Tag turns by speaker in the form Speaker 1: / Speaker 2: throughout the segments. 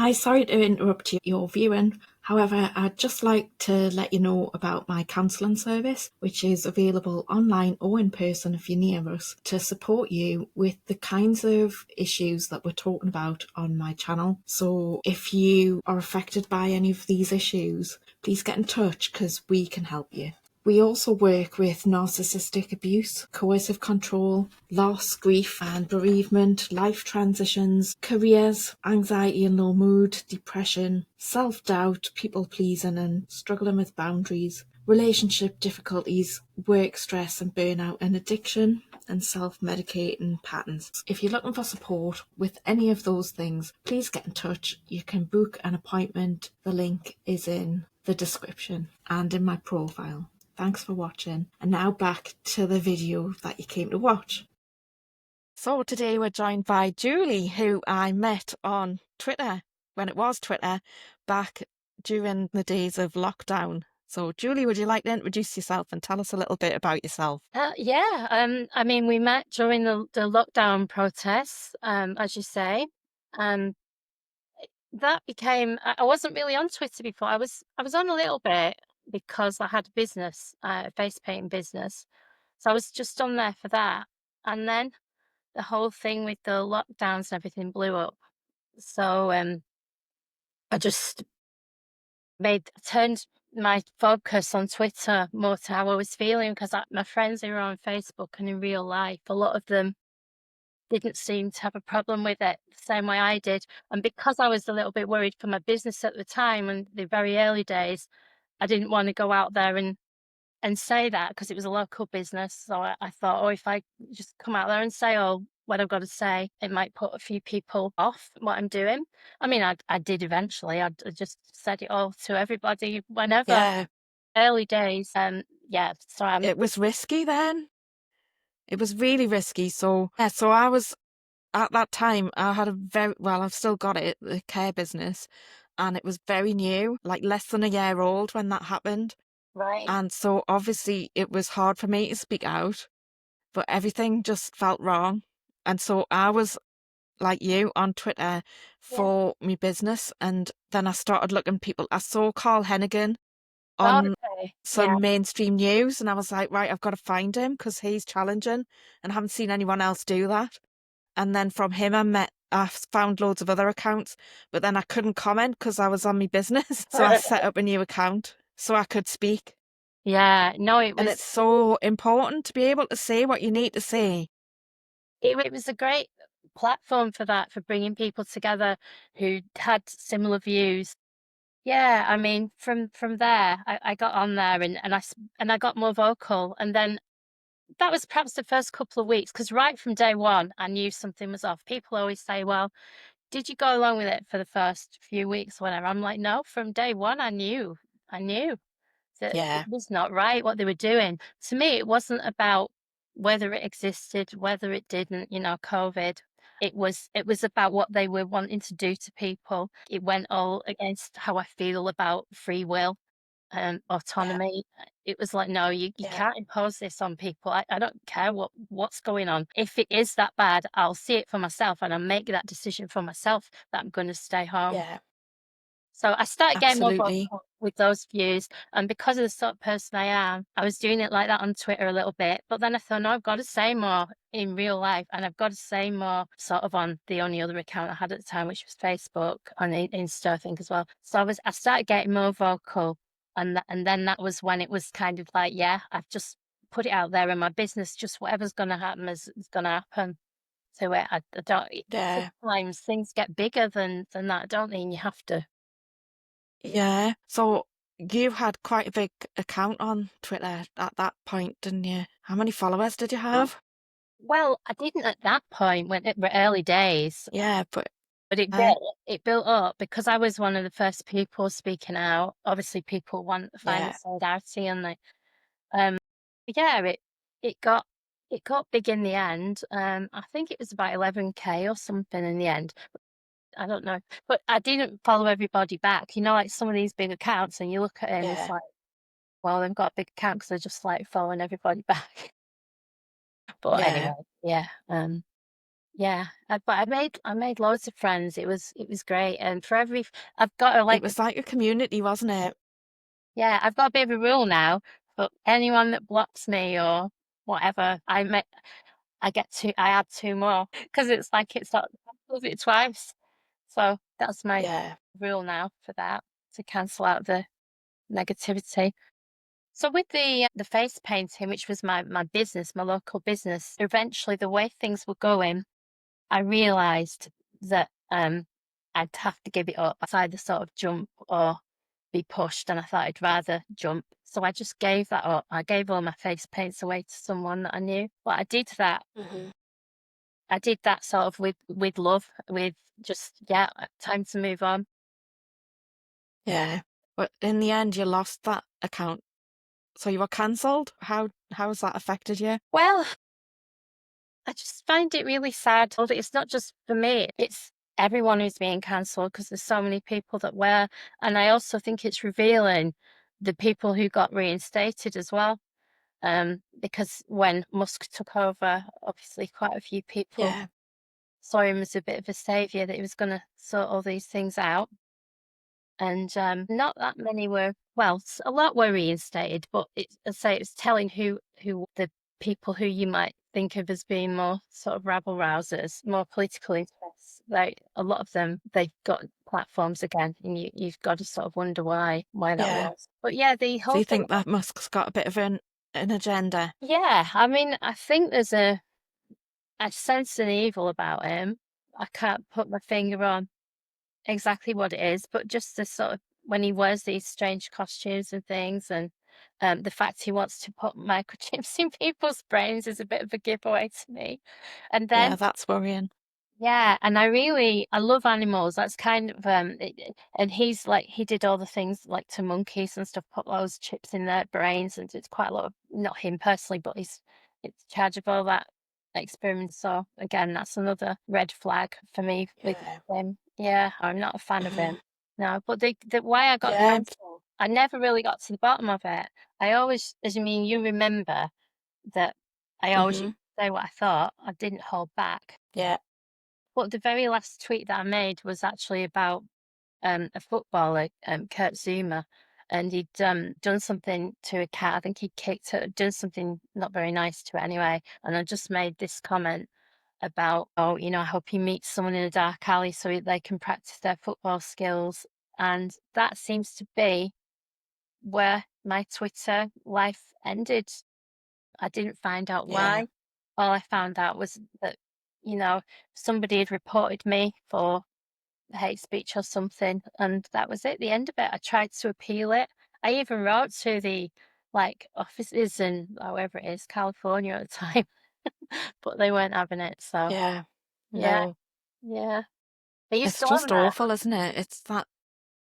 Speaker 1: Hi, sorry to interrupt your viewing. However, I'd just like to let you know about my counselling service, which is available online or in person if you're near us, to support you with the kinds of issues that we're talking about on my channel. So if you are affected by any of these issues, please get in touch because we can help you. We also work with narcissistic abuse, coercive control, loss, grief and bereavement, life transitions, careers, anxiety and low mood, depression, self-doubt, people-pleasing and struggling with boundaries, relationship difficulties, work stress and burnout and addiction, and self-medicating patterns. If you're looking for support with any of those things, please get in touch. You can book an appointment. The link is in the description and in my profile. Thanks for watching, and now back to the video that you came to watch. So today we're joined by Julie, who I met on Twitter, when it was Twitter, back during the days of lockdown. So Julie, would you like to introduce yourself and tell us a little bit about yourself?
Speaker 2: I mean, we met during the lockdown protests, as you say. Um, that became, I wasn't really on Twitter before. I was on a little bit because I had a business, a face painting business. So I was just on there for that. And then the whole thing with the lockdowns and everything blew up. So I just turned my focus on Twitter more to how I was feeling because my friends who were on Facebook and in real life, a lot of them didn't seem to have a problem with it the same way I did. And because I was a little bit worried for my business at the time and the very early days, I didn't want to go out there and say that because it was a local business. So I thought, oh, if I just come out there and say, oh, what I've got to say, it might put a few people off what I'm doing. I mean, I did eventually. I just said it all to everybody whenever.
Speaker 1: Yeah,
Speaker 2: Early days. Yeah. So I'm.
Speaker 1: it was risky then. It was really risky. So yeah, so I was at that time, I had a very, well, I've still got it, the care business, and it was very new, like less than a year old when that happened.
Speaker 2: Right.
Speaker 1: And so obviously it was hard for me to speak out, but everything just felt wrong. And so I was like you on Twitter
Speaker 2: Yeah.
Speaker 1: for my business. And then I started looking people. I saw Carl Hennigan
Speaker 2: Oh,
Speaker 1: on
Speaker 2: okay. Yeah.
Speaker 1: some mainstream news, and I was like, right, I've got to find him because he's challenging, and I haven't seen anyone else do that. And then from him, I found loads of other accounts, but then I couldn't comment because I was on my business. So I set up a new account so I could speak.
Speaker 2: Yeah. No, it
Speaker 1: And
Speaker 2: was.
Speaker 1: it's so important to be able to say what you need to say.
Speaker 2: It was a great platform for that, for bringing people together who had similar views. Yeah, I mean, from there, I got on there and I got more vocal, and then that was perhaps the first couple of weeks because right from day one, I knew something was off. People always say, "Well, did you go along with it for the first few weeks, or whatever?" I'm like, "No, from day one, I knew." That it
Speaker 1: Yeah,
Speaker 2: was not right what they were doing. To me, it wasn't about whether it existed, whether it didn't, COVID. It was about what they were wanting to do to people. It went all against how I feel about free will and
Speaker 1: yeah,
Speaker 2: autonomy. It was like, no, you
Speaker 1: yeah,
Speaker 2: can't impose this on people. I don't care what's going on. If it is that bad, I'll see it for myself and I'll make that decision for myself that I'm going to stay home.
Speaker 1: yeah,
Speaker 2: So I started getting more
Speaker 1: absolutely.
Speaker 2: vocal with those views, and because of the sort of person I am, I was doing it like that on Twitter a little bit, but then I thought, "No, I've got to say more in real life, and I've got to say more sort of on the only other account I had at the time, which was Facebook, and Insta, I think, as well." So I started getting more vocal, and then that was when it was kind of like, yeah, I've just put it out there in my business, just whatever's gonna happen is gonna happen to it. I don't
Speaker 1: Yeah,
Speaker 2: sometimes things get bigger than that, don't they? And you have to.
Speaker 1: yeah. So you had quite a big account on Twitter at that point, didn't you? How many followers did you have?
Speaker 2: Well, I didn't at that point when it were early days,
Speaker 1: Yeah,
Speaker 2: but
Speaker 1: uh,
Speaker 2: it built up because I was one of the first people speaking out. Obviously, people want to find the
Speaker 1: yeah,
Speaker 2: solidarity and um, yeah, it got it got big in the end. I think it was about 11K or something in the end. I don't know, but I didn't follow everybody back. Like some of these big accounts, and you look at it and it's
Speaker 1: yeah,
Speaker 2: like, well, they've got a big account because they're just like following everybody back. But
Speaker 1: yeah.
Speaker 2: anyway, yeah. yeah. But I made loads of friends. It was great. And for every I've got a
Speaker 1: It
Speaker 2: like
Speaker 1: was like a community, wasn't it?
Speaker 2: yeah, I've got a bit of a rule now. But anyone that blocks me or whatever, I add two more because it's like it's not I love it twice. So that's my
Speaker 1: Yeah.
Speaker 2: rule now for that to cancel out the negativity. So with the face painting, which was my business, my local business, eventually the way things were going, I realized that I'd have to give it up. I'd either sort of jump or be pushed, and I thought I'd rather jump. So I just gave that up. I gave all my face paints away to someone that I knew. But
Speaker 1: Hmm.
Speaker 2: I did that sort of with love, with just yeah, time to move on.
Speaker 1: Yeah. But in the end, you lost that account. So you were cancelled? How has that affected you?
Speaker 2: Well, I just find it really sad. Although it's not just for me, it's everyone who's being cancelled because there's so many people that were. And I also think it's revealing the people who got reinstated as well. Because when Musk took over, obviously quite a few people
Speaker 1: Yeah.
Speaker 2: saw him as a bit of a savior, that he was going to sort all these things out. And not that many were, well, a lot were reinstated, but I say it's telling who the people who you might think of as being more sort of rabble rousers, more political interests. Like a lot of them, they've got platforms again, and you've got to sort of wonder why that
Speaker 1: Yeah.
Speaker 2: was. But yeah, the
Speaker 1: So
Speaker 2: whole
Speaker 1: you
Speaker 2: thing.
Speaker 1: think that Musk's got a bit of an agenda?
Speaker 2: Yeah, I mean, I think there's I sense an evil about him. I can't put my finger on exactly what it is, but just the sort of when he wears these strange costumes and things, and the fact he wants to put microchips in people's brains is a bit of a giveaway to me. And
Speaker 1: Yeah,
Speaker 2: then,
Speaker 1: that's worrying.
Speaker 2: yeah, and I love animals. That's kind of and he's like he did all the things like to monkeys and stuff, put those chips in their brains, and it's quite a lot of not him personally, but he's in charge of all that experiment. So again, that's another red flag for me with
Speaker 1: Yeah.
Speaker 2: him. Yeah, I'm not a fan of him. No, but the why I got
Speaker 1: Yeah.
Speaker 2: cancelled, I never really got to the bottom of it. I always, as you mean, you remember that I always
Speaker 1: Hmm.
Speaker 2: used to say what I thought. I didn't hold back.
Speaker 1: Yeah.
Speaker 2: But the very last tweet that I made was actually about a footballer, Kurt Zuma, and he'd done something to a cat. I think he kicked it, done something not very nice to it anyway. And I just made this comment about, oh, I hope he meets someone in a dark alley so they can practice their football skills. And that seems to be where my Twitter life ended. I didn't find out
Speaker 1: Yeah.
Speaker 2: why. All I found out was that, somebody had reported me for hate speech or something, and that was it, the end of it. I tried to appeal it. I even wrote to the offices in wherever it is, California at the time, but they weren't having it. So
Speaker 1: Yeah.
Speaker 2: yeah,
Speaker 1: No.
Speaker 2: yeah. Are you
Speaker 1: It's
Speaker 2: still on
Speaker 1: just
Speaker 2: there?
Speaker 1: awful, isn't it? It's that.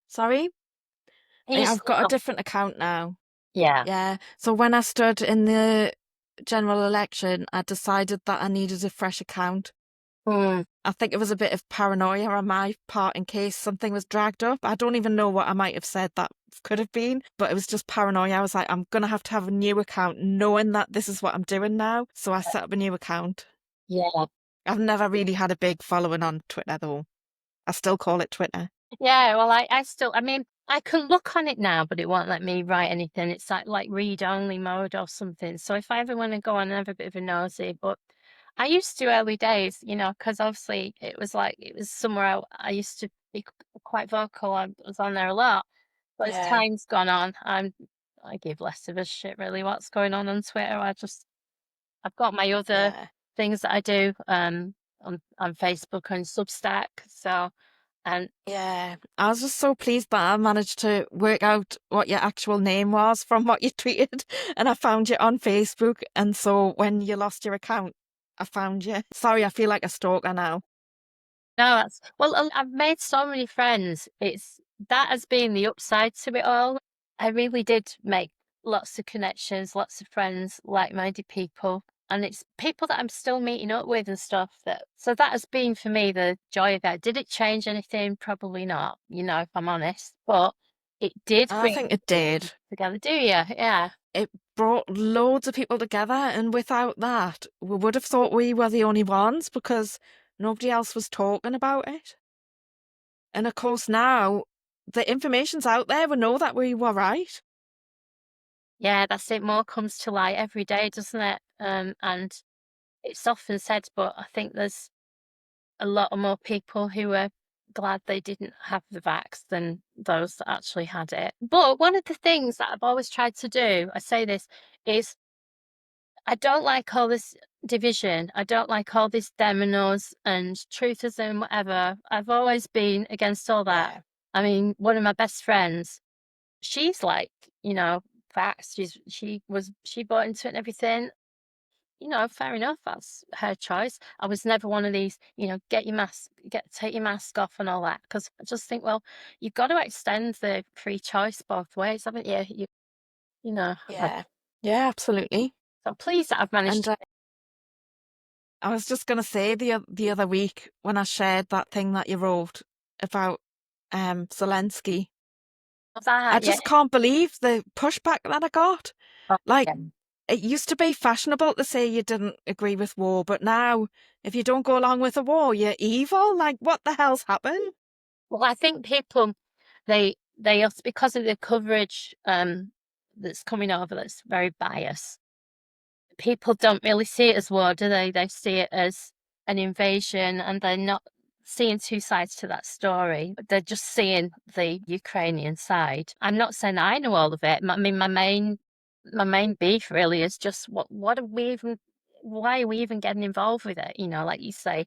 Speaker 1: Sorry?
Speaker 2: Are you
Speaker 1: I've got a
Speaker 2: still?
Speaker 1: different account now.
Speaker 2: Yeah.
Speaker 1: Yeah. So when I stood in the general election, I decided that I needed a fresh account.
Speaker 2: Mm,
Speaker 1: I think it was a bit of paranoia on my part in case something was dragged up. I don't even know what I might have said that could have been, but it was just paranoia. I was like, I'm going to have a new account knowing that this is what I'm doing now. So I set up a new account.
Speaker 2: yeah.
Speaker 1: I've never really had a big following on Twitter though. I still call it Twitter.
Speaker 2: Yeah, well, I mean, I can look on it now, but it won't let me write anything. It's like read only mode or something. So if I ever want to go on and have a bit of a nosy, but I used to early days, because obviously it was somewhere I used to be quite vocal. I was on there a lot, but as
Speaker 1: Yeah.
Speaker 2: time's gone on, I give less of a shit really what's going on Twitter. I've got my other
Speaker 1: Yeah.
Speaker 2: things that I do on Facebook and Substack. So and
Speaker 1: Yeah, I was just so pleased that I managed to work out what your actual name was from what you tweeted, and I found you on Facebook. And so when you lost your account, I found you. Sorry, I feel like a stalker now.
Speaker 2: no, that's well, I've made so many friends. That has been the upside to it all. I really did make lots of connections, lots of friends, like-minded people, and it's people that I'm still meeting up with and stuff. So that has been for me the joy of it. Did it change anything? Probably not, if I'm honest, but it did
Speaker 1: I
Speaker 2: bring
Speaker 1: think it
Speaker 2: people
Speaker 1: did.
Speaker 2: together. Do you? Yeah.
Speaker 1: It brought loads of people together, and without that, we would have thought we were the only ones because nobody else was talking about it. And of course now the information's out there, we know that we were right.
Speaker 2: Yeah, that's it. More comes to light every day, doesn't it? And it's often said, but I think there's a lot more people who are glad they didn't have the vax than those that actually had it. But one of the things that I've always tried to do, I say this, is I don't like all this division. I don't like all this them and us and truthers and whatever. I've always been against all that.
Speaker 1: Yeah.
Speaker 2: I mean, one of my best friends, she's like, you know, facts. She bought into it and everything. You know, fair enough. That's her choice. I was never one of these, you know, take your mask off and all that. Because I just think, well, you've got to extend the free choice both ways, haven't you? You know,
Speaker 1: Yeah. Yeah, absolutely.
Speaker 2: so I'm pleased that I've managed
Speaker 1: And
Speaker 2: to
Speaker 1: I was just going to say the other week when I shared that thing that you wrote about Zelensky,
Speaker 2: have
Speaker 1: I
Speaker 2: that. Yeah.
Speaker 1: just can't believe the pushback that I got.
Speaker 2: Oh,
Speaker 1: Like,
Speaker 2: yeah.
Speaker 1: it used to be fashionable to say you didn't agree with war, but now if you don't go along with a war, you're evil. Like, what the hell's happened?
Speaker 2: Well, I think people they also, because of the coverage that's coming over that's very biased, people don't really see it as war, do they? They see it as an invasion, and they're not seeing two sides to that story. They're just seeing the Ukrainian side. I'm not saying I know all of it. I mean, my main beef really is just what are we even why are we even getting involved with it? You know, like you say,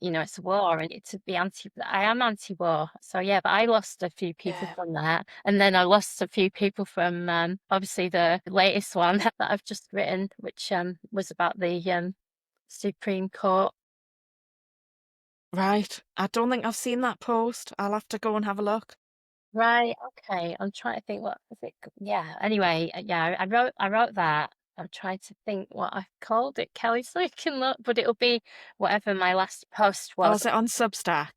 Speaker 2: you know, it's a war, and to be I am anti-war. So yeah, but I lost a few people
Speaker 1: Yeah.
Speaker 2: from that, and then I lost a few people from obviously the latest one that I've just written, which was about the Supreme Court.
Speaker 1: Right. I don't think I've seen that post. I'll have to go and have a look.
Speaker 2: Right. Okay. I'm trying to think what was it. Yeah. Anyway, yeah, I wrote that. I'm trying to think what I called it, Kelly, so you can look, but it'll be whatever my last post
Speaker 1: Oh,
Speaker 2: was.
Speaker 1: is it on Substack?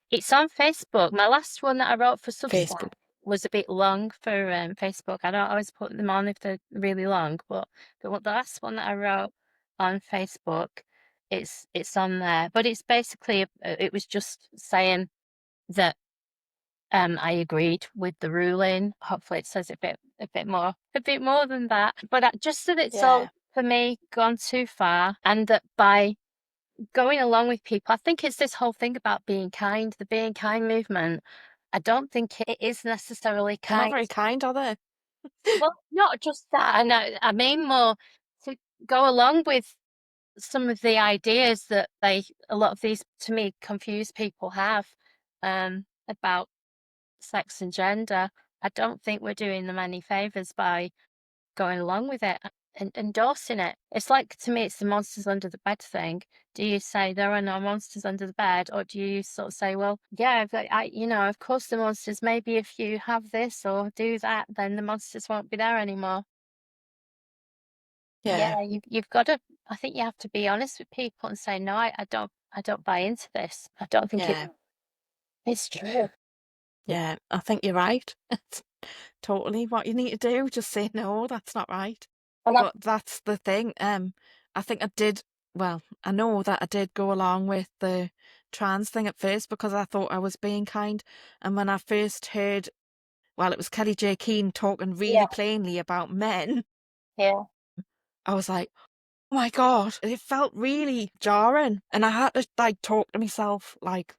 Speaker 2: It's on Facebook. My last one that I wrote for Substack
Speaker 1: Facebook.
Speaker 2: was a bit long for Facebook. I don't always put them on if they're really long, but the last one that I wrote on Facebook, it's on there. But it's basically it was just saying that I agreed with the ruling. Hopefully, it says a bit more than that. But just that it's all
Speaker 1: Yeah.
Speaker 2: for me gone too far, and that by going along with people, I think it's this whole thing about being kind, the being kind movement. I don't think it is necessarily
Speaker 1: They're not
Speaker 2: kind.
Speaker 1: very kind, are they?
Speaker 2: Well, not just that. I mean more to go along with some of the ideas that a lot of these, to me, confused people have about sex and gender. I don't think we're doing them any favors by going along with it and endorsing it. It's like, to me, it's the monsters under the bed thing. Do you say there are no monsters under the bed, or do you sort of say, well, yeah, but of course the monsters. Maybe if you have this or do that, then the monsters won't be there anymore.
Speaker 1: Yeah.
Speaker 2: Yeah, you've got to. I think you have to be honest with people and say, no, I don't buy into this. I don't think
Speaker 1: Yeah.
Speaker 2: it's true.
Speaker 1: Yeah. I think you're right. It's totally what you need to do. Just say no, that's not right.
Speaker 2: And I
Speaker 1: But that's the thing. I think I did, well, I know that I did go along with the trans thing at first because I thought I was being kind. And when I first heard, well, it was Kelly J. Keane talking
Speaker 2: Yeah,
Speaker 1: really plainly about men,
Speaker 2: yeah.
Speaker 1: I was like, oh my God, it felt really jarring. And I had to like talk to myself, like,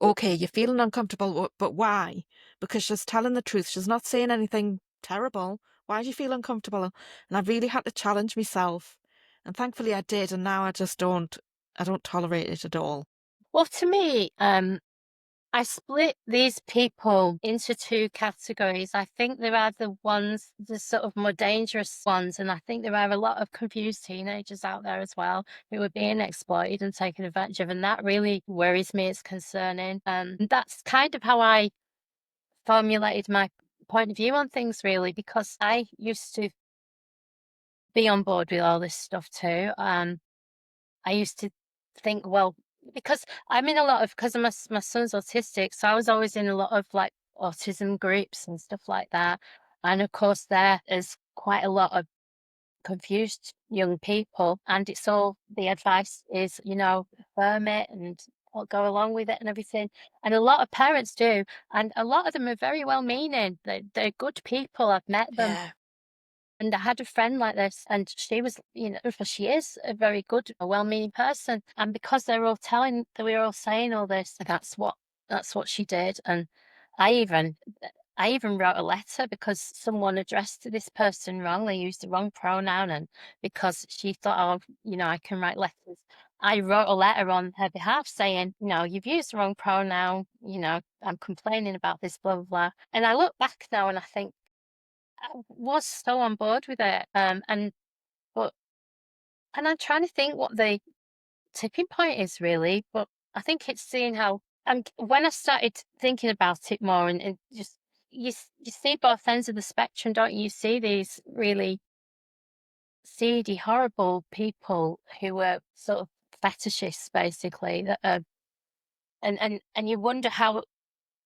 Speaker 1: okay, you're feeling uncomfortable, but why? Because she's telling the truth. She's not saying anything terrible. Why do you feel uncomfortable? And I really had to challenge myself. And thankfully I did. And now I don't tolerate it at all.
Speaker 2: Well, to me, I split these people into two categories. I think there are the sort of more dangerous ones, and I think there are a lot of confused teenagers out there as well who are being exploited and taken advantage of, and that really worries me. It's concerning. That's kind of how I formulated my point of view on things, really, because I used to be on board with all this stuff too. I used to think, well, because I'm in a lot of, because my son's autistic, so I was always in a lot of like autism groups and stuff like that. And of course, there is quite a lot of confused young people, and it's all the advice is, affirm it and go along with it and everything. And a lot of parents do, and a lot of them are very well meaning. They're good people. I've met them.
Speaker 1: Yeah.
Speaker 2: And I had a friend like this, and she was, well, she is a very good, a well-meaning person. And because we were all saying all this, that's what she did. And I even, I even wrote a letter because someone addressed this person wrong. They used the wrong pronoun, and because she thought, oh, I can write letters. I wrote a letter on her behalf saying, you've used the wrong pronoun. I'm complaining about this, blah blah blah. And I look back now and I think, I was so on board with it. But and I'm trying to think what the tipping point is really, but I think it's seeing how, and when I started thinking about it more, and just you see both ends of the spectrum, don't you? You see these really seedy, horrible people who are sort of fetishists, basically, that are, and you wonder how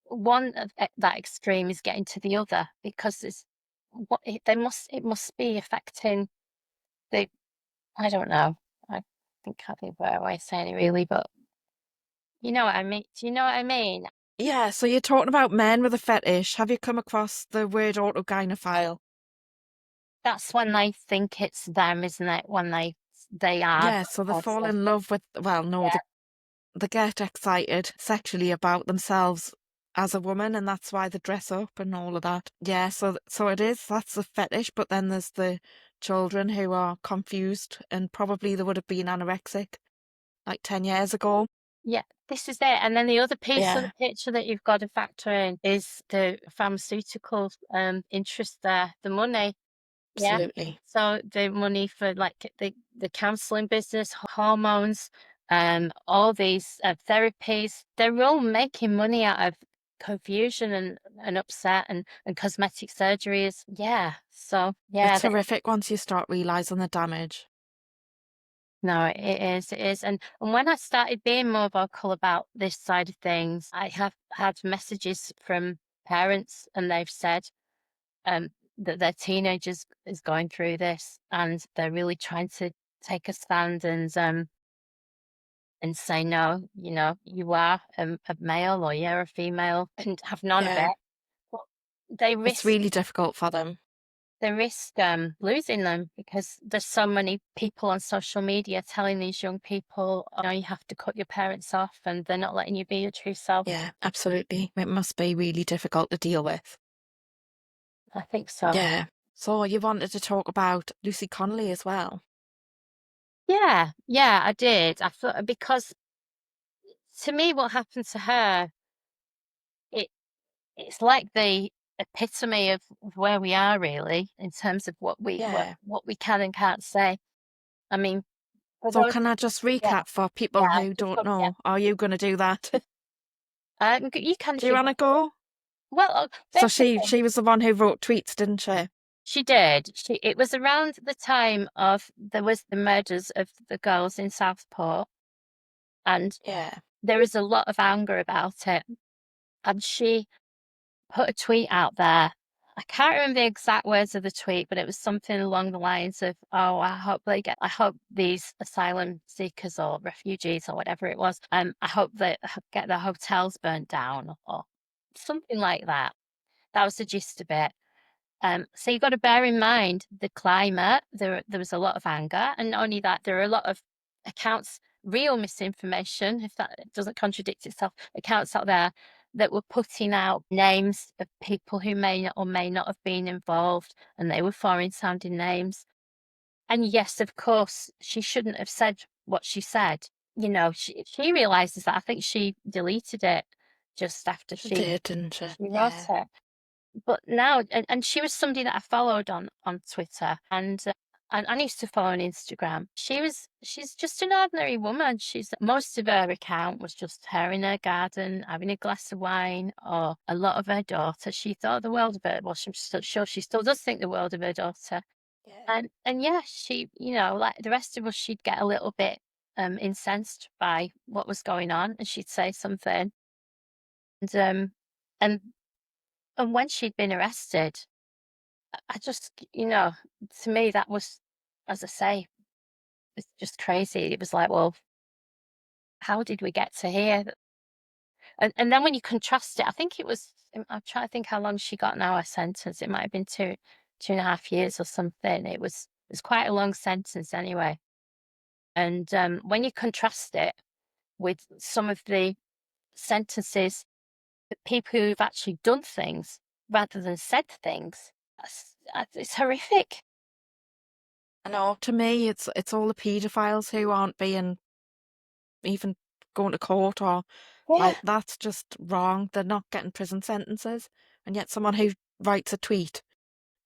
Speaker 2: one of that extreme is getting to the other, because it must be affecting the, I don't know. I think I think a better way of saying it really, but you know what I mean. Do you know what I mean?
Speaker 1: Yeah, so you're talking about men with a fetish. Have you come across the word autogynephile?
Speaker 2: That's when they think it's them, isn't it? When they are
Speaker 1: Yeah,
Speaker 2: that
Speaker 1: so they fall
Speaker 2: person.
Speaker 1: in love with, well, no,
Speaker 2: Yeah.
Speaker 1: they get excited sexually about themselves as a woman, and that's why they dress up and all of that. Yeah, so it is, that's the fetish, but then there's the children who are confused, and probably they would have been anorexic like 10 years ago.
Speaker 2: Yeah, this is it. And then the other piece of the
Speaker 1: Yeah,
Speaker 2: picture that you've got to factor in is the pharmaceutical interest there, the money. Yeah.
Speaker 1: absolutely.
Speaker 2: So the money for like the counseling business, hormones, all these therapies, they're all making money out of confusion and upset and cosmetic surgeries. Yeah. So yeah,
Speaker 1: It's horrific once you start realizing the damage.
Speaker 2: no, it is. And when I started being more vocal about this side of things, I have had messages from parents, and they've said, um, that their teenagers is going through this, and they're really trying to take a stand and say no, you are a male or you're a female, and have none of
Speaker 1: Yeah,
Speaker 2: it. But they
Speaker 1: it's
Speaker 2: risk
Speaker 1: really difficult for them.
Speaker 2: they risk losing them, because there's so many people on social media telling these young people, oh, you have to cut your parents off, and they're not letting you be your true self.
Speaker 1: Yeah, absolutely. It must be really difficult to deal with.
Speaker 2: I think so.
Speaker 1: Yeah. So you wanted to talk about Lucy Connolly as well?
Speaker 2: Yeah, yeah, I did. I thought, because to me, what happened to her, it it's like the epitome of where we are really, in terms of
Speaker 1: Yeah.
Speaker 2: what we can and can't say. I mean, for
Speaker 1: So
Speaker 2: those,
Speaker 1: can I just
Speaker 2: yeah,
Speaker 1: recap for
Speaker 2: yeah,
Speaker 1: people who don't
Speaker 2: yeah.
Speaker 1: know? Are you going to do that?
Speaker 2: You can
Speaker 1: Do
Speaker 2: if
Speaker 1: you
Speaker 2: you
Speaker 1: want to
Speaker 2: want.
Speaker 1: go?
Speaker 2: Well,
Speaker 1: So she
Speaker 2: basically,
Speaker 1: she was the one who wrote tweets, didn't she?
Speaker 2: she did. It was around the time of there was the murders of the girls in Southport, and
Speaker 1: Yeah.
Speaker 2: there was a lot of anger about it. And she put a tweet out there. I can't remember the exact words of the tweet, but it was something along the lines of, "Oh, I hope these asylum seekers or refugees or whatever it was, I hope they get their hotels burnt down," or something like that. That was the gist of it. So you've got to bear in mind the climate. There was a lot of anger, and not only that, there are a lot of accounts, real misinformation, if that doesn't contradict itself, accounts out there that were putting out names of people who may not or may not have been involved, and they were foreign sounding names. And yes, of course, she shouldn't have said what she said. She realizes that. I think she deleted it just after
Speaker 1: She
Speaker 2: she
Speaker 1: did, didn't she?
Speaker 2: she wrote
Speaker 1: Yeah.
Speaker 2: it. But now, and she was somebody that I followed on Twitter, and I used to follow on Instagram. She's just an ordinary woman. She's Most of her account was just her in her garden having a glass of wine, or a lot of her daughter. She thought the world of her. Well, I'm still sure she still does think the world of her daughter.
Speaker 1: Yeah.
Speaker 2: And yeah, she, like the rest of us, she'd get a little bit incensed by what was going on, and she'd say something, and and and when she'd been arrested, I just, to me, that was. as I say, it's just crazy. It was like, well, how did we get to here? And then when you contrast it, I think it was, I'm trying to think how long she got now, a sentence. It might have been 2.5 years or something. It was quite a long sentence anyway. And when you contrast it with some of the sentences that people who've actually done things rather than said things, it's horrific.
Speaker 1: I know. To me, it's all the paedophiles who aren't being even going to court, or
Speaker 2: Yeah.
Speaker 1: like, that's just wrong. They're not getting prison sentences, and yet someone who writes a tweet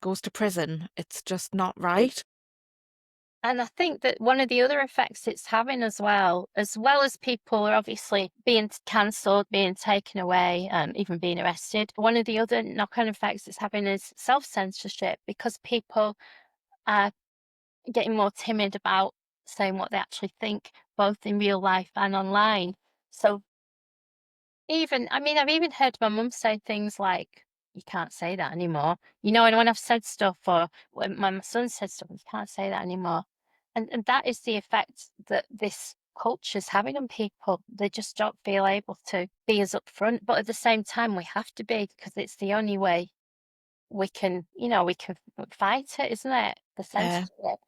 Speaker 1: goes to prison. It's just not right.
Speaker 2: And I think that one of the other effects it's having as well as people are obviously being cancelled, being taken away, even being arrested, one of the other knock-on effects it's having is self-censorship, because people are getting more timid about saying what they actually think, both in real life and online. So even, I mean, I've even heard my mum say things like, "You can't say that anymore." And when I've said stuff, or when my son said stuff, "You can't say that anymore." And that is the effect that this culture's having on people. They just don't feel able to be as upfront. But at the same time, we have to be, because it's the only way we can fight it, isn't it? The
Speaker 1: Yeah.
Speaker 2: censorship.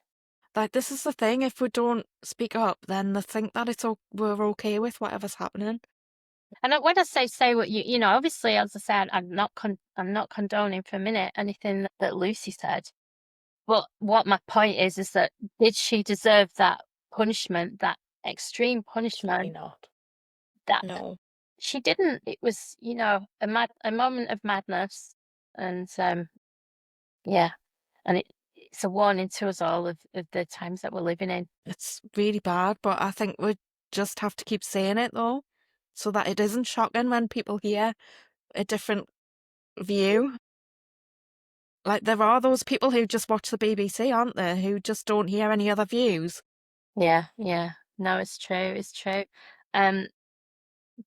Speaker 1: Like, this is the thing. If we don't speak up, then they think that we're okay with whatever's happening.
Speaker 2: And when I say what obviously, as I said, I'm not condoning for a minute anything that Lucy said. But what my point is that, did she deserve that punishment, that extreme
Speaker 1: Definitely
Speaker 2: punishment?
Speaker 1: not.
Speaker 2: That
Speaker 1: No.
Speaker 2: she didn't. It was, a moment of madness, and yeah, and it's a warning to us all of the times that we're living in.
Speaker 1: It's really bad, but I think we just have to keep saying it, though, so that it isn't shocking when people hear a different view. Like, there are those people who just watch the BBC, aren't there, who just don't hear any other views.
Speaker 2: Yeah, yeah. No, it's true. It's true. Um,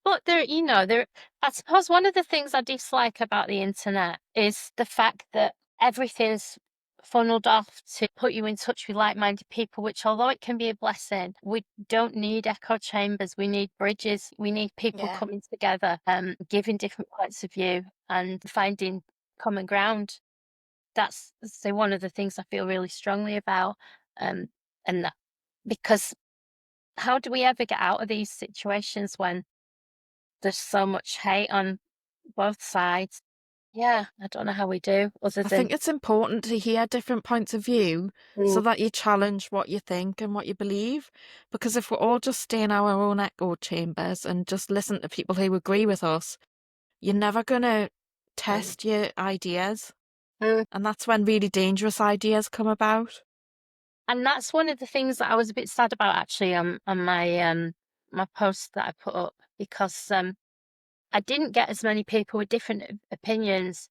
Speaker 2: But I suppose one of the things I dislike about the internet is the fact that everything's funneled off to put you in touch with like-minded people, which, although it can be a blessing, we don't need echo chambers. We need bridges. We need people
Speaker 1: Yeah.
Speaker 2: coming together, giving different points of view and finding common ground. That's one of the things I feel really strongly about. Um, and that, because how do we ever get out of these situations when there's so much hate on both sides? Yeah, I don't know how we do, other
Speaker 1: I
Speaker 2: than
Speaker 1: think it's important to hear different points of view so
Speaker 2: mm,
Speaker 1: that you challenge what you think and what you believe. Because if we're all just stay in our own echo chambers and just listen to people who agree with us, you're never going to test your ideas.
Speaker 2: mm.
Speaker 1: And that's when really dangerous ideas come about.
Speaker 2: And that's one of the things that I was a bit sad about, actually, on my post that I put up, because I didn't get as many people with different opinions.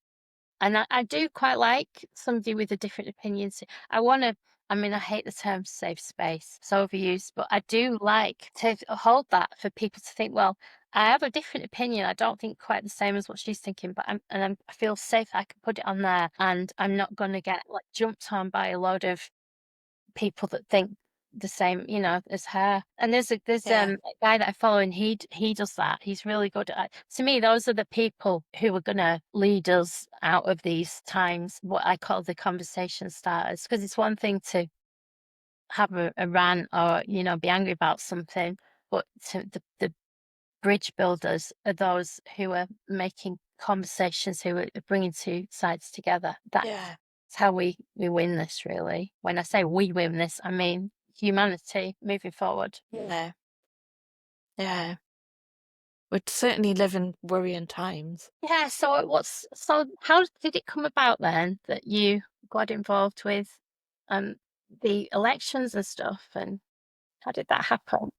Speaker 2: And I do quite like somebody with a different opinion. I mean, I hate the term safe space, it's overused, but I do like to hold that for people to think, well, I have a different opinion. I don't think quite the same as what she's thinking, but I feel safe. I can put it on there, and I'm not going to get like jumped on by a load of people that think the same, as her. And there's
Speaker 1: Yeah.
Speaker 2: a guy that I follow, and he does that. He's really good at. To me, those are the people who are gonna lead us out of these times. What I call the conversation starters, because it's one thing to have a rant, or be angry about something, but the bridge builders are those who are making conversations, who are bringing two sides together. That's
Speaker 1: Yeah.
Speaker 2: how we win this, really. When I say we win this, I mean humanity moving forward.
Speaker 1: Yeah. Yeah. We'd certainly live in worrying times.
Speaker 2: Yeah, so how did it come about then that you got involved with um the elections and stuff, and how did that happen?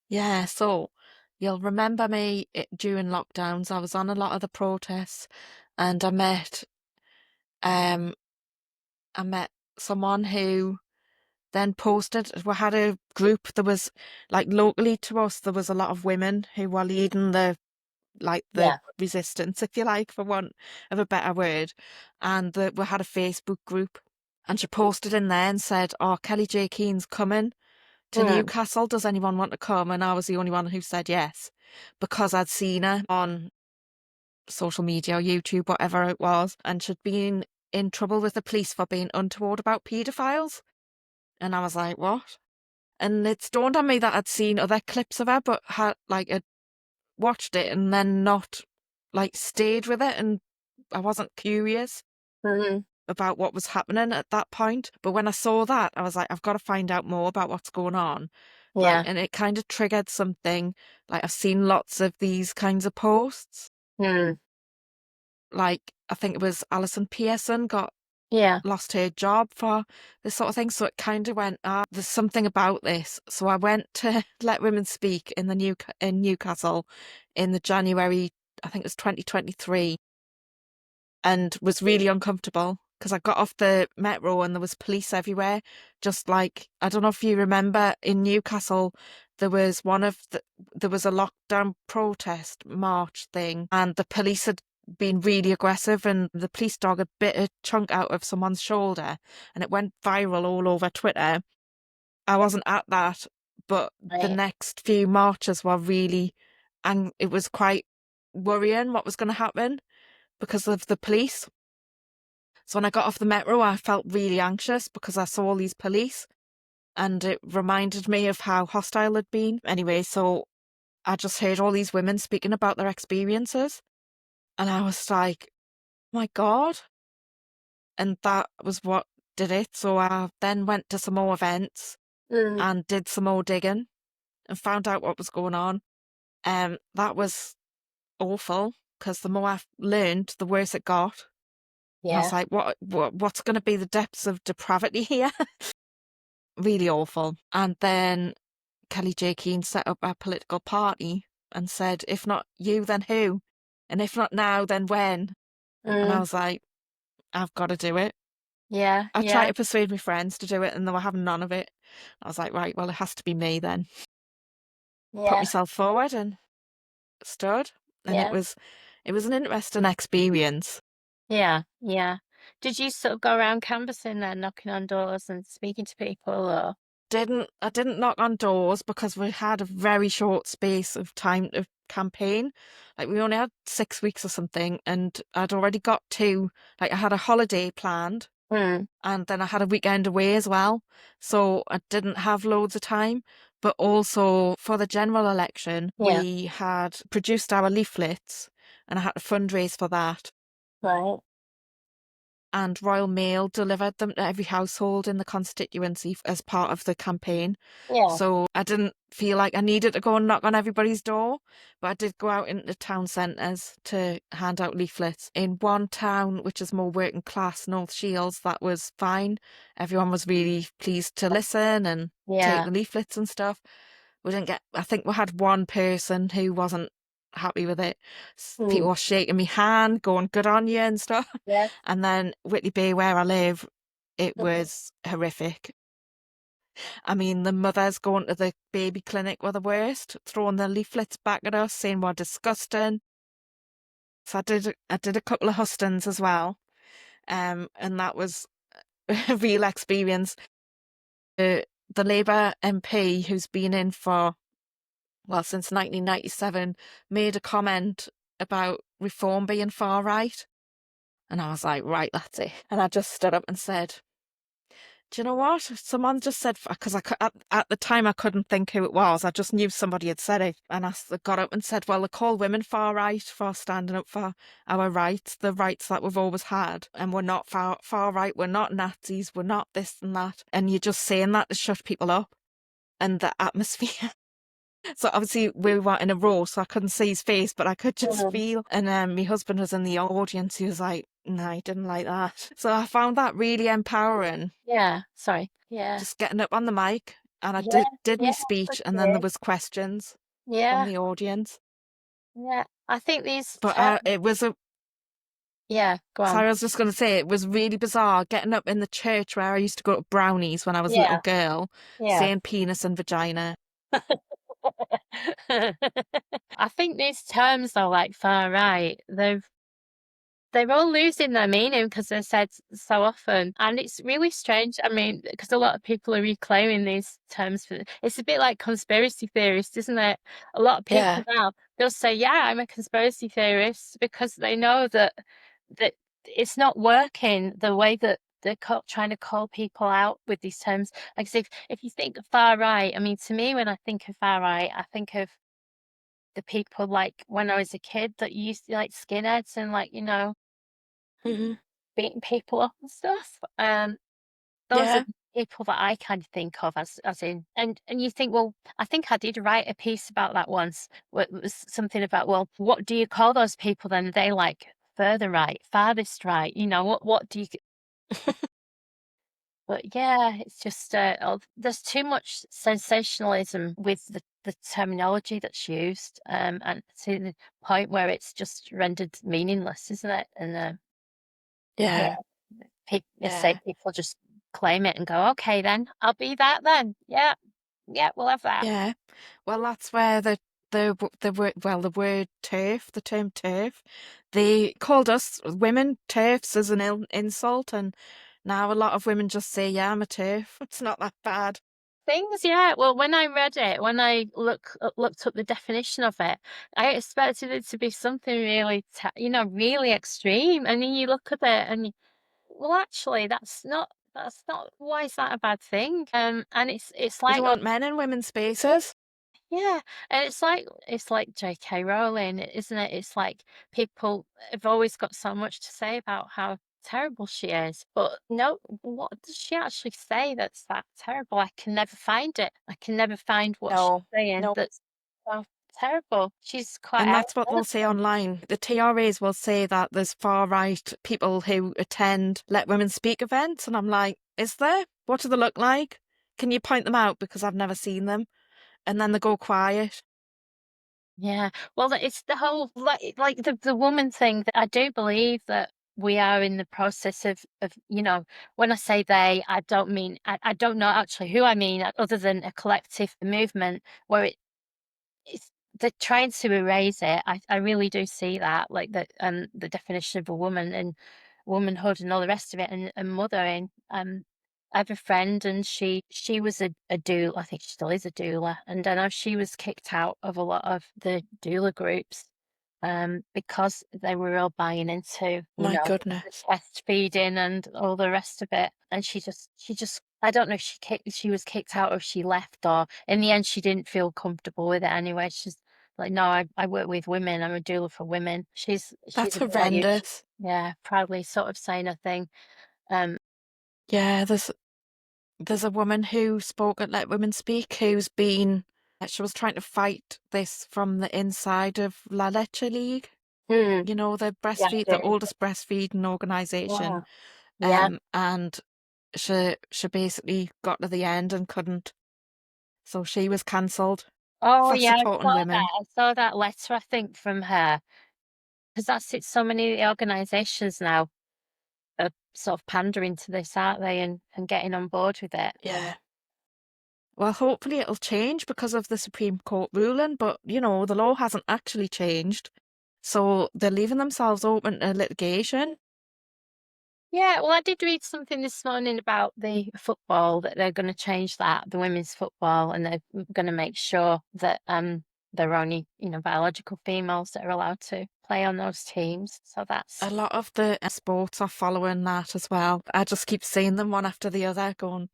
Speaker 1: Yeah, so you'll remember me during lockdowns. I was on a lot of the protests, and um I met someone who then posted. We had a group. There was, like, locally to us, there was a lot of women who were leading the
Speaker 2: Yeah.
Speaker 1: resistance, if you like, for want of a better word. And we had a Facebook group, And she posted in there and said, "Oh, Kelly J. Keen's coming to
Speaker 2: Mm.
Speaker 1: Newcastle. Does anyone want to come?" And I was the only one who said yes, because I'd seen her on social media, YouTube, whatever it was, and she'd been in trouble with the police for being untoward about paedophiles. And I was like, what? And it's dawned on me that I'd seen other clips of her, but had like I'd watched it and then not like stayed with it, and I wasn't curious
Speaker 2: Mm.
Speaker 1: about what was happening at that point. But when I saw that, I was like, I've got to find out more about what's going on. Like,
Speaker 2: Yeah.
Speaker 1: and it kind of triggered something. Like, I've seen lots of these kinds of posts.
Speaker 2: Mm.
Speaker 1: Like, I think it was Alison Pearson got
Speaker 2: Yeah.
Speaker 1: lost her job for this sort of thing. So it kind of went, there's something about this. So I went to Let Women Speak in in Newcastle in the January, I think it was 2023, and was really uncomfortable because I got off the metro and there was police everywhere. Just like, I don't know if you remember in Newcastle, there was there was a lockdown protest march thing, and the police had been really aggressive, and the police dog had bit a chunk out of someone's shoulder, and it went viral all over Twitter. I wasn't at that, but the
Speaker 2: Right.
Speaker 1: next few marches were really, and it was quite worrying what was going to happen because of the police. So when I got off the metro, I felt really anxious because I saw all these police, and it reminded me of how hostile it'd been. Anyway, so I just heard all these women speaking about their experiences, and I was like, my God. And that was what did it. So I then went to some more events
Speaker 2: Mm.
Speaker 1: and did some more digging and found out what was going on. That was awful because the more I learned, the worse it got. And I was
Speaker 2: Yeah.
Speaker 1: like, what's going to be the depths of depravity here? Really awful. And then Kelly J. Keen set up a political party and said, if not you, then who? And if not now, then when? And I
Speaker 2: Mm.
Speaker 1: was like, I've got to do it.
Speaker 2: Yeah.
Speaker 1: I tried
Speaker 2: Yeah.
Speaker 1: to persuade my friends to do it and they were having none of it. I was like, right, well, it has to be me then. Put
Speaker 2: Yeah.
Speaker 1: myself forward and stood. And
Speaker 2: Yeah.
Speaker 1: it was an interesting experience.
Speaker 2: Yeah. Yeah. Did you sort of go around canvassing then, knocking on doors and speaking to people, or?
Speaker 1: I didn't knock on doors because we had a very short space of time to campaign. Like we only had 6 weeks or something, and I'd already got like I had a holiday planned,
Speaker 2: Mm.
Speaker 1: and then I had a weekend away as well. So I didn't have loads of time. But also for the general election,
Speaker 2: Yeah.
Speaker 1: we had produced our leaflets and I had to fundraise for that.
Speaker 2: Right.
Speaker 1: And Royal Mail delivered them to every household in the constituency as part of the campaign.
Speaker 2: Yeah.
Speaker 1: So I didn't feel like I needed to go and knock on everybody's door, but I did go out into town centres to hand out leaflets. In one town, which is more working class, North Shields, that was fine. Everyone was really pleased to listen and take
Speaker 2: Yeah.
Speaker 1: the leaflets and stuff. We didn't get, I think we had one person who wasn't happy with it. People
Speaker 2: Mm.
Speaker 1: were shaking me hand, going, good on you and stuff.
Speaker 2: Yeah.
Speaker 1: And then Whitley Bay, where I live, it was horrific. I mean, the mothers going to the baby clinic were the worst, throwing their leaflets back at us, saying we're disgusting. So I did a couple of hustings as well, and that was a real experience. The Labour MP who's been in for, well, since 1997, made a comment about reform being far right. And I was like, right, that's it. And I just stood up and said, do you know what? Someone just said, because at the time I couldn't think who it was. I just knew somebody had said it. And got up and said, well, they call women far right for standing up for our rights, the rights that we've always had. And we're not far right. We're not Nazis. We're not this and that. And you're just saying that to shut people up and the atmosphere. So obviously we were in a row, so I couldn't see his face, but I could just
Speaker 2: Mm.
Speaker 1: feel. And my husband was in the audience. He was like, no, he didn't like that. So I found that really empowering,
Speaker 2: Yeah. Sorry. Yeah.
Speaker 1: just getting up on the mic. And I
Speaker 2: Yeah.
Speaker 1: did my
Speaker 2: Yeah. Good
Speaker 1: speech, and
Speaker 2: for
Speaker 1: then there
Speaker 2: you.
Speaker 1: was questions from
Speaker 2: Yeah.
Speaker 1: the audience.
Speaker 2: Yeah. I think these
Speaker 1: But
Speaker 2: terms.
Speaker 1: it was
Speaker 2: Yeah. Go
Speaker 1: so
Speaker 2: on.
Speaker 1: I was just going to say, it was really bizarre getting up in the church where I used to go to Brownies when I was a little
Speaker 2: Yeah.
Speaker 1: girl,
Speaker 2: Yeah.
Speaker 1: saying penis and vagina.
Speaker 2: I think these terms though, like far right, they're all losing their meaning because they're said so often, and it's really strange. I mean, because a lot of people are reclaiming these terms for it's a bit like conspiracy theorists, isn't it? A lot of people
Speaker 1: Yeah.
Speaker 2: now they'll say, "Yeah, I'm a conspiracy theorist," because they know that it's not working the way that they're trying to call people out with these terms. Like, say, if you think of far right, I mean, to me, when I think of far right, I think of the people like when I was a kid that used to like skinheads and like,
Speaker 1: Hmm.
Speaker 2: beating people up and stuff. Those are
Speaker 1: Yeah.
Speaker 2: the people that I kind of think of as in, and you think, well, I think I did write a piece about that once. Where it was something about, well, what do you call those people then? Are they like further right, farthest right? What do you? But yeah, it's just there's too much sensationalism with the terminology that's used, and to the point where it's just rendered meaningless, isn't it? And yeah,
Speaker 1: Yeah.
Speaker 2: people say
Speaker 1: Yeah.
Speaker 2: people just claim it and go, okay, then I'll be that then. Yeah, yeah, we'll have that.
Speaker 1: Yeah. Well, that's where the word well the word turf, the term turf, they called us women turfs as an insult, and now a lot of women just say, "Yeah, I'm a turf." It's not that bad.
Speaker 2: Things, yeah. Well, when I read it, when I looked up the definition of it, I expected it to be something really, really extreme. And then you look at it and well, actually, that's not why is that a bad thing? And it's
Speaker 1: You
Speaker 2: like,
Speaker 1: don't
Speaker 2: oh,
Speaker 1: want men in women's spaces.
Speaker 2: yeah, and it's like J.K. Rowling, isn't it? It's like people have always got so much to say about how terrible she is, but no, what does she actually say that's that terrible? I can never find it. I can never find what she's
Speaker 1: No,
Speaker 2: saying
Speaker 1: no.
Speaker 2: that's so terrible. She's quite
Speaker 1: And that's what they'll
Speaker 2: arrogant.
Speaker 1: say online. The TRAs will say that there's far right people who attend Let Women Speak events. And I'm like, is there? What do they look like? Can you point them out? Because I've never seen them. And then they go quiet.
Speaker 2: Yeah. Well, it's the whole like the woman thing that I do believe that we are in the process of when I say they, I don't mean I don't know actually who I mean other than a collective movement where it's they're trying to erase it. I really do see that, like the definition of a woman and womanhood and all the rest of it and mothering. I have a friend and she was a doula. I think she still is a doula. And I know she was kicked out of a lot of the doula groups because they were all buying into,
Speaker 1: My
Speaker 2: the
Speaker 1: goodness.
Speaker 2: chest feeding and all the rest of it. And she just, I don't know if she was kicked out or if she left, or in the end, she didn't feel comfortable with it anyway. She's like, no, I work with women. I'm a doula for women. She's
Speaker 1: That's
Speaker 2: a bit like you.
Speaker 1: horrendous.
Speaker 2: Yeah, proudly sort of saying a thing. Um,
Speaker 1: Yeah, there's a woman who spoke at Let Women Speak who's been she was trying to fight this from the inside of La Leche League.
Speaker 2: hmm, yeah, I
Speaker 1: The
Speaker 2: do.
Speaker 1: oldest breastfeeding organisation.
Speaker 2: Yeah, yeah.
Speaker 1: And she basically got to the end and couldn't. So she was cancelled
Speaker 2: Oh,
Speaker 1: for
Speaker 2: yeah, I
Speaker 1: supporting
Speaker 2: saw that.
Speaker 1: women.
Speaker 2: I saw that letter, I think, from her because that's it. So many organisations now are sort of pandering to this, aren't they, and getting on board with it.
Speaker 1: Yeah. Well, hopefully it'll change because of the Supreme Court ruling, but the law hasn't actually changed. So they're leaving themselves open to litigation.
Speaker 2: Yeah, well, I did read something this morning about the football that they're going to change that, the women's football, and they're going to make sure that there are only biological females that are allowed to play on those teams. So
Speaker 1: A
Speaker 2: that's
Speaker 1: lot of the sports are following that as well. I just keep seeing them one after the other going,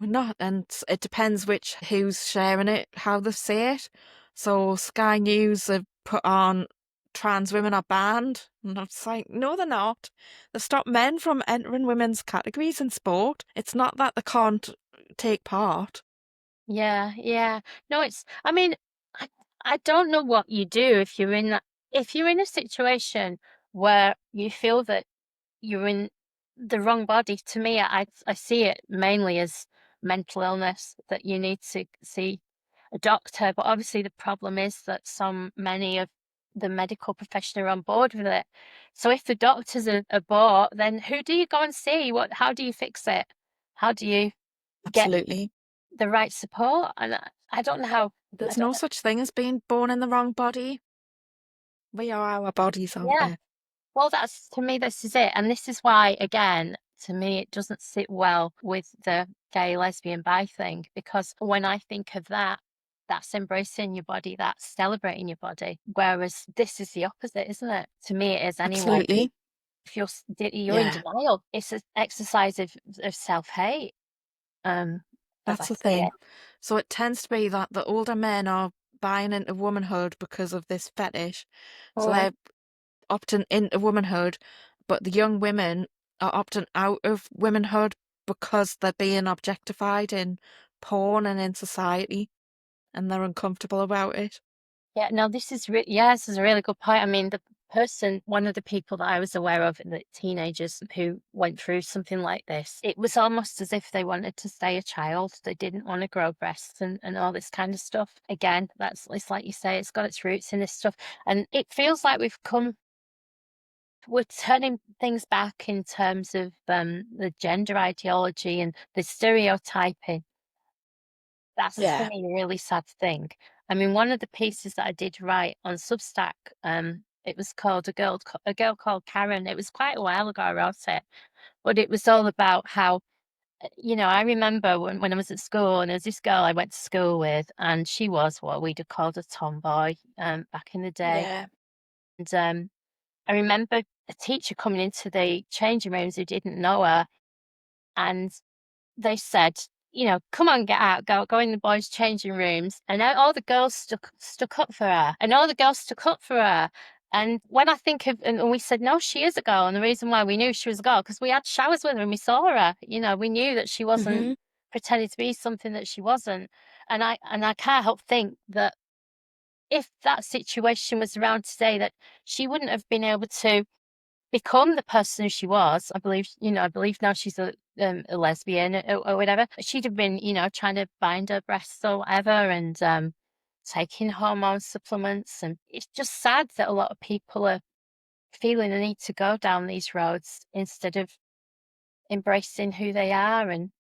Speaker 1: we're not. And it depends who's sharing it, how they say it. So Sky News have put on trans women are banned. And it's like, no, they're not. They stop men from entering women's categories in sport. It's not that they can't take part.
Speaker 2: yeah, yeah. No, I mean, I I don't know what you do if you're in a situation where you feel that you're in the wrong body. To me, I see it mainly as mental illness that you need to see a doctor. But obviously, the problem is that so many of the medical profession are on board with it. So if the doctors are bought, then who do you go and see? How do you fix it? How do you get
Speaker 1: Absolutely.
Speaker 2: the right support? And I don't know how. I
Speaker 1: There's
Speaker 2: don't
Speaker 1: no
Speaker 2: know.
Speaker 1: such thing as being born in the wrong body. We are our bodies, aren't
Speaker 2: Yeah,
Speaker 1: we?
Speaker 2: Well, that's to me, this is it. And this is why, again, to me, it doesn't sit well with the gay, lesbian, bi thing, because when I think of that, that's embracing your body, that's celebrating your body. Whereas this is the opposite, isn't it? To me, it is anyway.
Speaker 1: Absolutely.
Speaker 2: If you're in
Speaker 1: Yeah,
Speaker 2: denial, it's an exercise of self-hate, as I
Speaker 1: that's the
Speaker 2: see
Speaker 1: thing.
Speaker 2: it.
Speaker 1: So it tends to be that the older men are buying into womanhood because of this fetish. So
Speaker 2: Mm.
Speaker 1: they're opting into womanhood, but the young women are opting out of womanhood because they're being objectified in porn and in society, and they're uncomfortable about it.
Speaker 2: Yeah, no, this is a really good point. I mean, one of the people that I was aware of, the teenagers who went through something like this, it was almost as if they wanted to stay a child. They didn't want to grow breasts and all this kind of stuff. Again, it's like you say, it's got its roots in this stuff. And it feels like we're turning things back in terms of the gender ideology and the stereotyping. That's to
Speaker 1: Yeah,
Speaker 2: me a really sad thing. I mean, one of the pieces that I did write on Substack, it was called A Girl Called Karen. It was quite a while ago I wrote it, but it was all about how, I remember when I was at school and there was this girl I went to school with, and she was what we'd have called a tomboy, back in the day.
Speaker 1: yeah,
Speaker 2: And I remember a teacher coming into the changing rooms who didn't know her, and they said, "Come on, get out, go in the boys' changing rooms." And all the girls stuck up for her, and all the girls stuck up for her. And when I think of, and we said, no, she is a girl. And the reason why we knew she was a girl, because we had showers with her and we saw her. We knew that she wasn't
Speaker 1: hmm
Speaker 2: pretending to be something that she wasn't. And I can't help think that if that situation was around today, that she wouldn't have been able to become the person she was. I believe now she's a lesbian, or whatever. She'd have been, trying to bind her breasts or whatever, and taking hormone supplements. And it's just sad that a lot of people are feeling the need to go down these roads instead of embracing who they are. And.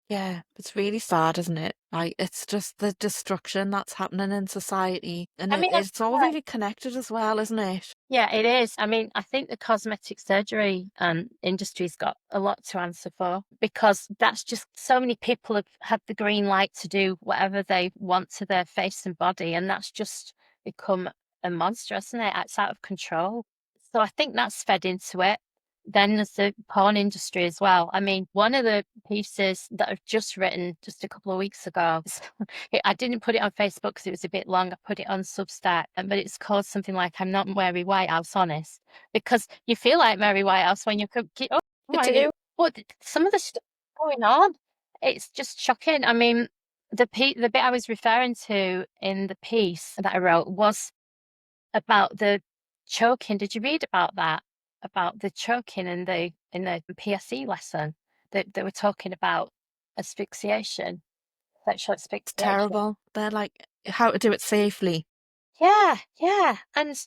Speaker 1: yeah. It's really sad, isn't it? Like, it's just the destruction that's happening in society, and
Speaker 2: I mean,
Speaker 1: it's all really connected as well, isn't it?
Speaker 2: yeah, it is. I mean, I think the cosmetic surgery industry's got a lot to answer for, because that's just so many people have had the green light to do whatever they want to their face and body, and that's just become a monster, hasn't it? It's out of control. So I think that's fed into it. Then there's the porn industry as well. I mean, one of the pieces that I've just written just a couple of weeks ago, I didn't put it on Facebook because it was a bit long. I put it on Substack, but it's called something like "I'm Not Mary Whitehouse Honest," because you feel like Mary Whitehouse when you could. Oh
Speaker 1: You
Speaker 2: my!
Speaker 1: do.
Speaker 2: But some of the stuff going on, it's just shocking. I mean, the bit I was referring to in the piece that I wrote was about the choking. Did you read about that? About the choking in the PSE lesson? They were talking about asphyxiation, sexual
Speaker 1: It's
Speaker 2: asphyxiation.
Speaker 1: terrible. They're like how to do it safely.
Speaker 2: Yeah, yeah. And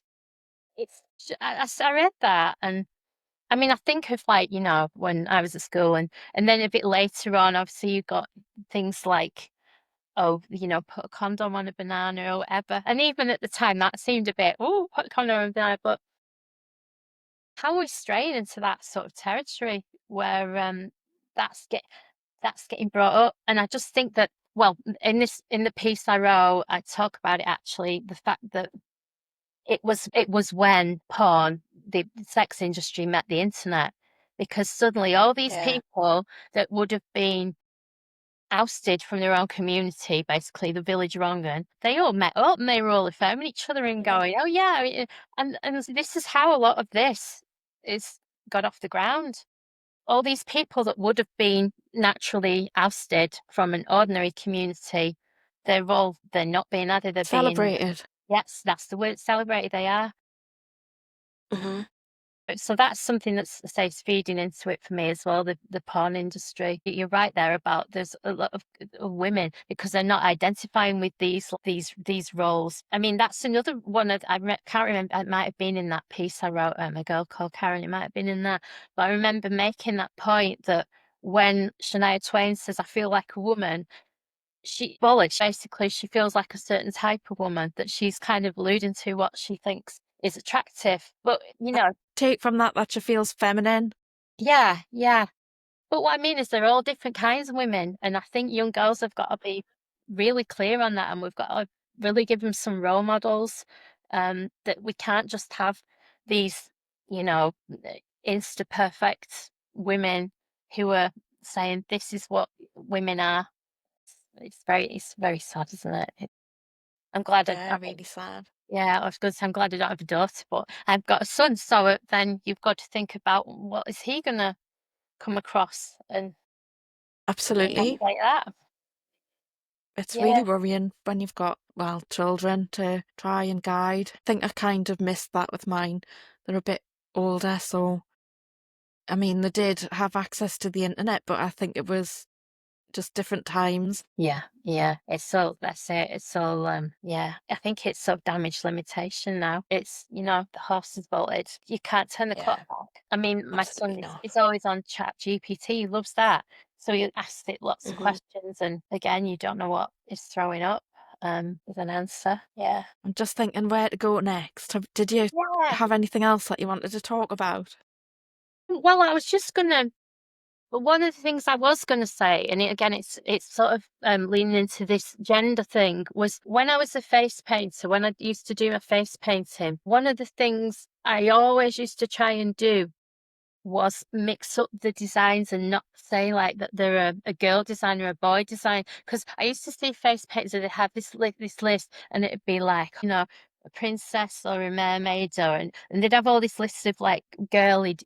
Speaker 2: I read that, and I mean, I think of, like, when I was at school, and then a bit later on, obviously you got things like, oh, put a condom on a banana or whatever. And even at the time that seemed a bit, oh, put a condom on a banana, but how are we straying into that sort of territory where that's get that's getting brought up? And I just think that, well, in the piece I wrote, I talk about it, actually, the fact that it was when the sex industry met the internet, because suddenly all these
Speaker 1: Yeah,
Speaker 2: people that would have been ousted from their own community, basically the village wrong'un, they all met up and they were all affirming each other and
Speaker 1: yeah.
Speaker 2: going, "Oh yeah," and this is how a lot of this is got off the ground. All these people that would have been naturally ousted from an ordinary community, they're not being added, they're being,
Speaker 1: Celebrated.
Speaker 2: yes, that's the word, celebrated, they are.
Speaker 1: hmm
Speaker 2: So that's something that's, say, feeding into it for me as well, the porn industry. You're right there about there's a lot of women, because they're not identifying with these roles. I mean, that's another one of, can't remember, it might have been in that piece I wrote, A Girl Called Karen, it might have been in that. But I remember making that point that when Shania Twain says, "I feel like a woman," she bullish, basically she feels like a certain type of woman, that she's kind of alluding to what she thinks is attractive. But
Speaker 1: take from that she feels feminine.
Speaker 2: Yeah, yeah. But what I mean is they're all different kinds of women, and I think young girls have got to be really clear on that, and we've got to really give them some role models. That we can't just have these, you know, insta perfect women who are saying this is what women are. It's very sad, isn't it? I'm glad
Speaker 1: Yeah, really sad.
Speaker 2: yeah, I was going to say I'm glad I don't have a daughter, but I've got a son, so then you've got to think about what is he gonna come across and
Speaker 1: Absolutely.
Speaker 2: navigate that.
Speaker 1: It's really
Speaker 2: Yeah,
Speaker 1: worrying when you've got, well, children to try and guide. I think I kind of missed that with mine. They're a bit older, so I mean, they did have access to the internet, but I think it was just different times.
Speaker 2: yeah, yeah. It's so that's it. It's all yeah. I think it's sort of damage limitation now. It's the horse is bolted. You can't turn the clock
Speaker 1: Yeah,
Speaker 2: back. I mean, my son
Speaker 1: absolutely
Speaker 2: is
Speaker 1: not.
Speaker 2: is always on Chat GPT. He loves that. So he asks it lots of
Speaker 1: hmm
Speaker 2: questions, and again, you don't know what it's throwing up with an answer. Yeah.
Speaker 1: I'm just thinking where to go next. Did you
Speaker 2: Yeah.
Speaker 1: have anything else that you wanted to talk about?
Speaker 2: Well, I was just gonna but one of the things I was gonna say, and again, it's sort of leaning into this gender thing, was when I was a face painter, when I used to do a face painting, one of the things I always used to try and do was mix up the designs and not say like that they're a girl design or a boy design. Because I used to see face painters that have this list, and it'd be like, a princess or a mermaid, and they'd have all this list of like girly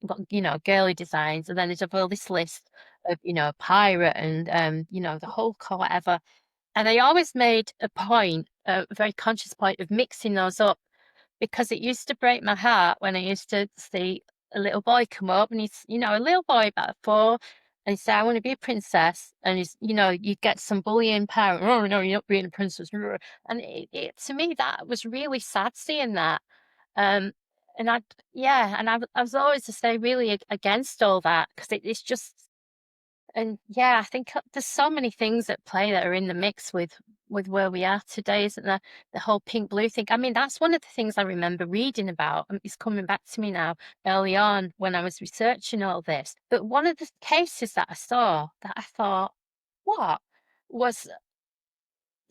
Speaker 2: designs, and then they'd have all this list of a pirate and the Hulk or whatever. And I always made a point, a very conscious point of mixing those up because it used to break my heart when I used to see a little boy come up and a little boy about 4, and he'd say, I want to be a princess. And you'd get some bullying parent, oh, no, you're not being a princess. And to me, that was really sad seeing that. Um, and I was always to say really against all that because it's just and yeah, I think there's so many things at play that are in the mix with where we are today, isn't there? The whole pink blue thing. I mean, that's one of the things I remember reading about. It's coming back to me now early on when I was researching all this. But one of the cases that I saw that I thought, what was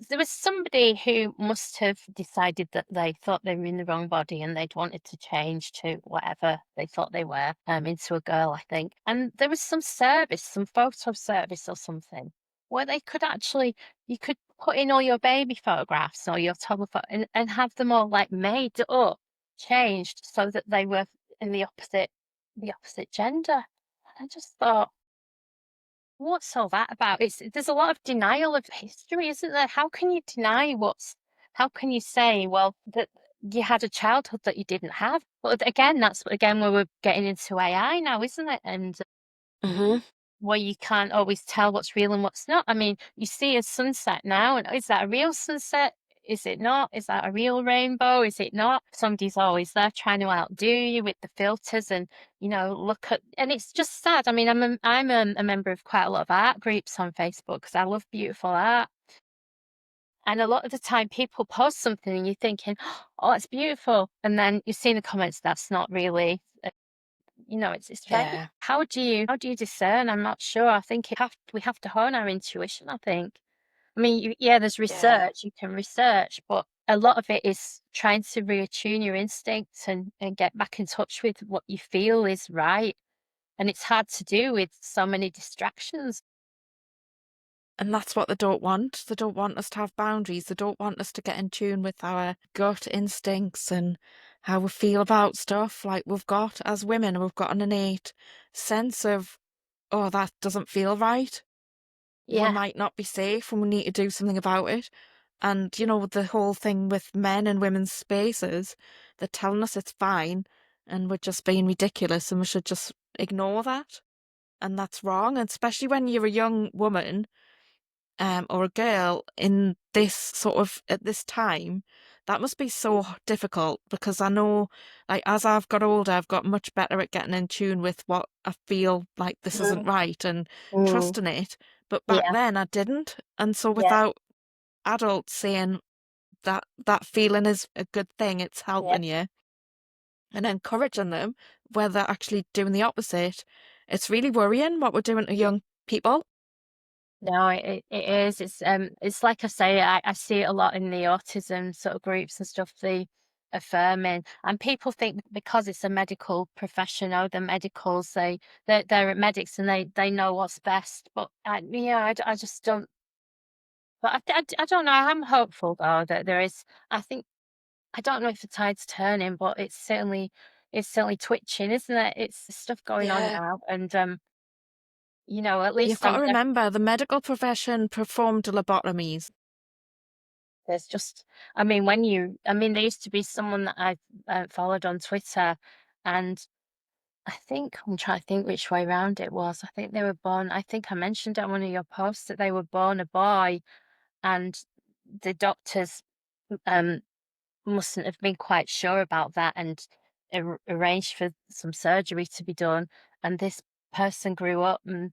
Speaker 2: there was somebody who must have decided that they thought they were in the wrong body and they'd wanted to change to whatever they thought they were, into a girl, I think. And there was some service, some photo service or something, where they could actually, you could put in all your baby photographs or your toddler and have them all like made up, changed so that they were in the opposite gender. I just thought, what's all that about? There's a lot of denial of history, isn't there? How can you deny how can you say, well, that you had a childhood that you didn't have? But again, that's again where we're getting into AI now, isn't it? And
Speaker 1: hmm
Speaker 2: where you can't always tell what's real and what's not. I mean, you see a sunset now, and is that a real sunset? Is it not? Is that a real rainbow? Is it not? Somebody's always there trying to outdo you with the filters and, look at, and it's just sad. I mean, I'm a member of quite a lot of art groups on Facebook because I love beautiful art. And a lot of the time people post something and you're thinking, oh, it's beautiful. And then you see in the comments, that's not really it's very
Speaker 1: Yeah,
Speaker 2: how do you discern? I'm not sure. I think we have to hone our intuition, I think. I mean, yeah, there's
Speaker 1: yeah.
Speaker 2: research, you can research, but a lot of it is trying to reattune your instincts and get back in touch with what you feel is right. And it's hard to do with so many distractions.
Speaker 1: And that's what they don't want. They don't want us to have boundaries. They don't want us to get in tune with our gut instincts and how we feel about stuff. Like we've got, as women, we've got an innate sense of, oh, that doesn't feel right. We
Speaker 2: Yeah.
Speaker 1: might not be safe and we need to do something about it. And, the whole thing with men and women's spaces, they're telling us it's fine and we're just being ridiculous and we should just ignore that. And that's wrong. And especially when you're a young woman, or a girl in this sort of at this time, that must be so difficult because I know, like, as I've got older, I've got much better at getting in tune with what I feel like this isn't
Speaker 2: Mm,
Speaker 1: right and
Speaker 2: mm,
Speaker 1: trusting it. But back
Speaker 2: yeah.
Speaker 1: then I didn't. And so
Speaker 2: Yeah.
Speaker 1: without adults saying that that feeling is a good thing, it's
Speaker 2: Yeah.
Speaker 1: helping you. and encouraging them where they're actually doing the opposite. It's really worrying what we're doing to young people.
Speaker 2: No, it is. It's like I say, I see it a lot in the autism sort of groups and stuff, the affirming. And people think because it's a medical profession, oh, the medicals, they're medics and they know what's best. But I just don't. But I don't know. I'm hopeful though that there is. I think I don't know if the tide's turning, but it's certainly twitching, isn't it? It's stuff going on
Speaker 1: Yeah.
Speaker 2: now, and at
Speaker 1: You've
Speaker 2: least
Speaker 1: got to remember the medical profession performed lobotomies.
Speaker 2: there's just, I mean, there used to be someone that I followed on Twitter, and I'm trying to think which way round it was. I think they were born. I think I mentioned on one of your posts that they were born a boy, and the doctors um mustn't have been quite sure about that and arranged for some surgery to be done. And this person grew up and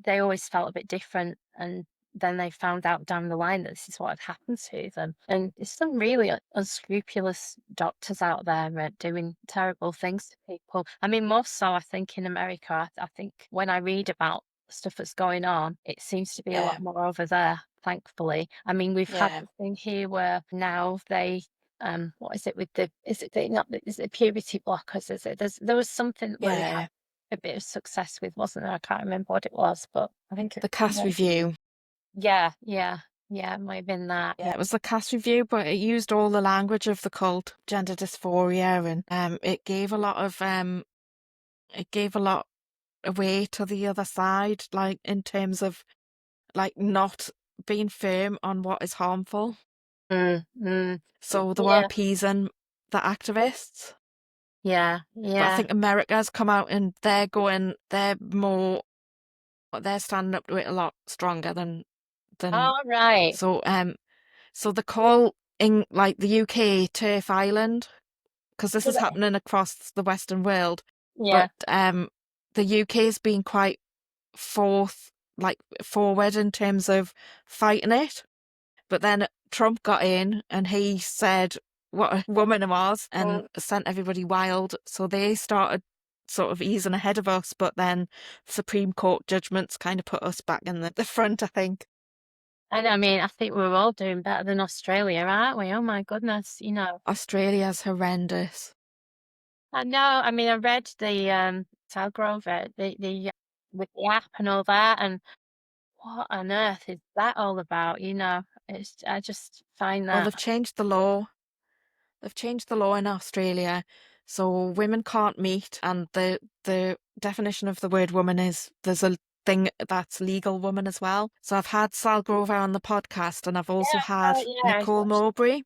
Speaker 2: they always felt a bit different, and then they found out down the line that this is what had happened to them. And there's some really unscrupulous doctors out there doing terrible things to people. I mean, more so, I think, in America. I think when I read about stuff that's going on, it seems to be a lot
Speaker 1: Yeah,
Speaker 2: more over there, thankfully. I mean, we've had
Speaker 1: yeah,
Speaker 2: the thing here where now they what is it with the is it the, not the- is it puberty blockers, is it? There was something where they had
Speaker 1: yeah.
Speaker 2: a bit of success with, wasn't there? I can't remember what it was, but I think it
Speaker 1: The cast review.
Speaker 2: yeah, yeah, yeah, it might have been that.
Speaker 1: Yeah, it was the cast review, but it used all the language of the cult, gender dysphoria, and it gave a lot away to the other side, like in terms of like not being firm on what is harmful.
Speaker 2: Mm, mm.
Speaker 1: So they were
Speaker 2: Yeah,
Speaker 1: appeasing the activists.
Speaker 2: yeah,
Speaker 1: But I
Speaker 2: yeah.
Speaker 1: think America's come out and they're standing up to it a lot stronger than
Speaker 2: All right.
Speaker 1: so so the call in like the UK turf island, because this is happening across the Western world,
Speaker 2: Yeah.
Speaker 1: but the UK's been quite forward in terms of fighting it. But then Trump got in and he said what a woman he was and
Speaker 2: Mm.
Speaker 1: sent everybody wild. So they started sort of easing ahead of us. But then Supreme Court judgments kind of put us back in the front, I think.
Speaker 2: And I mean, I think we're all doing better than Australia, aren't we? Oh my goodness.
Speaker 1: Australia's horrendous.
Speaker 2: I know. I mean, I read the Salgrove, the with the app and all that, and what on earth is that all about? I just find
Speaker 1: Well,
Speaker 2: that.
Speaker 1: they've changed the law. They've changed the law in Australia. So women can't meet. And the definition of the word woman is there's a thing that's legal woman as well. So I've had Sal Grover on the podcast and I've also
Speaker 2: Yeah.
Speaker 1: had
Speaker 2: Oh, yeah. I
Speaker 1: Nicole
Speaker 2: watched.
Speaker 1: Mowbray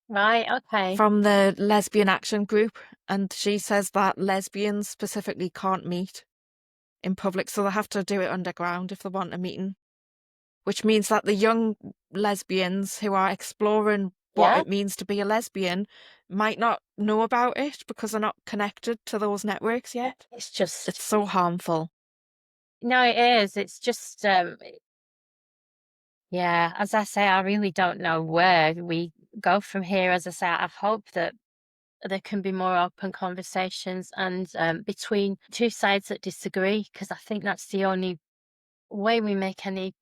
Speaker 2: Right. Okay.
Speaker 1: from the Lesbian Action Group. And she says that lesbians specifically can't meet in public. So they have to do it underground if they want a meeting, which means that the young lesbians who are exploring what
Speaker 2: Yeah.
Speaker 1: it means to be a lesbian might not know about it because they're not connected to those networks yet.
Speaker 2: It's just
Speaker 1: It's so harmful.
Speaker 2: no, it is. It's just yeah, as I say, I really don't know where we go from here. As I say, I hope that there can be more open conversations and between two sides that disagree, because I think that's the only way we make any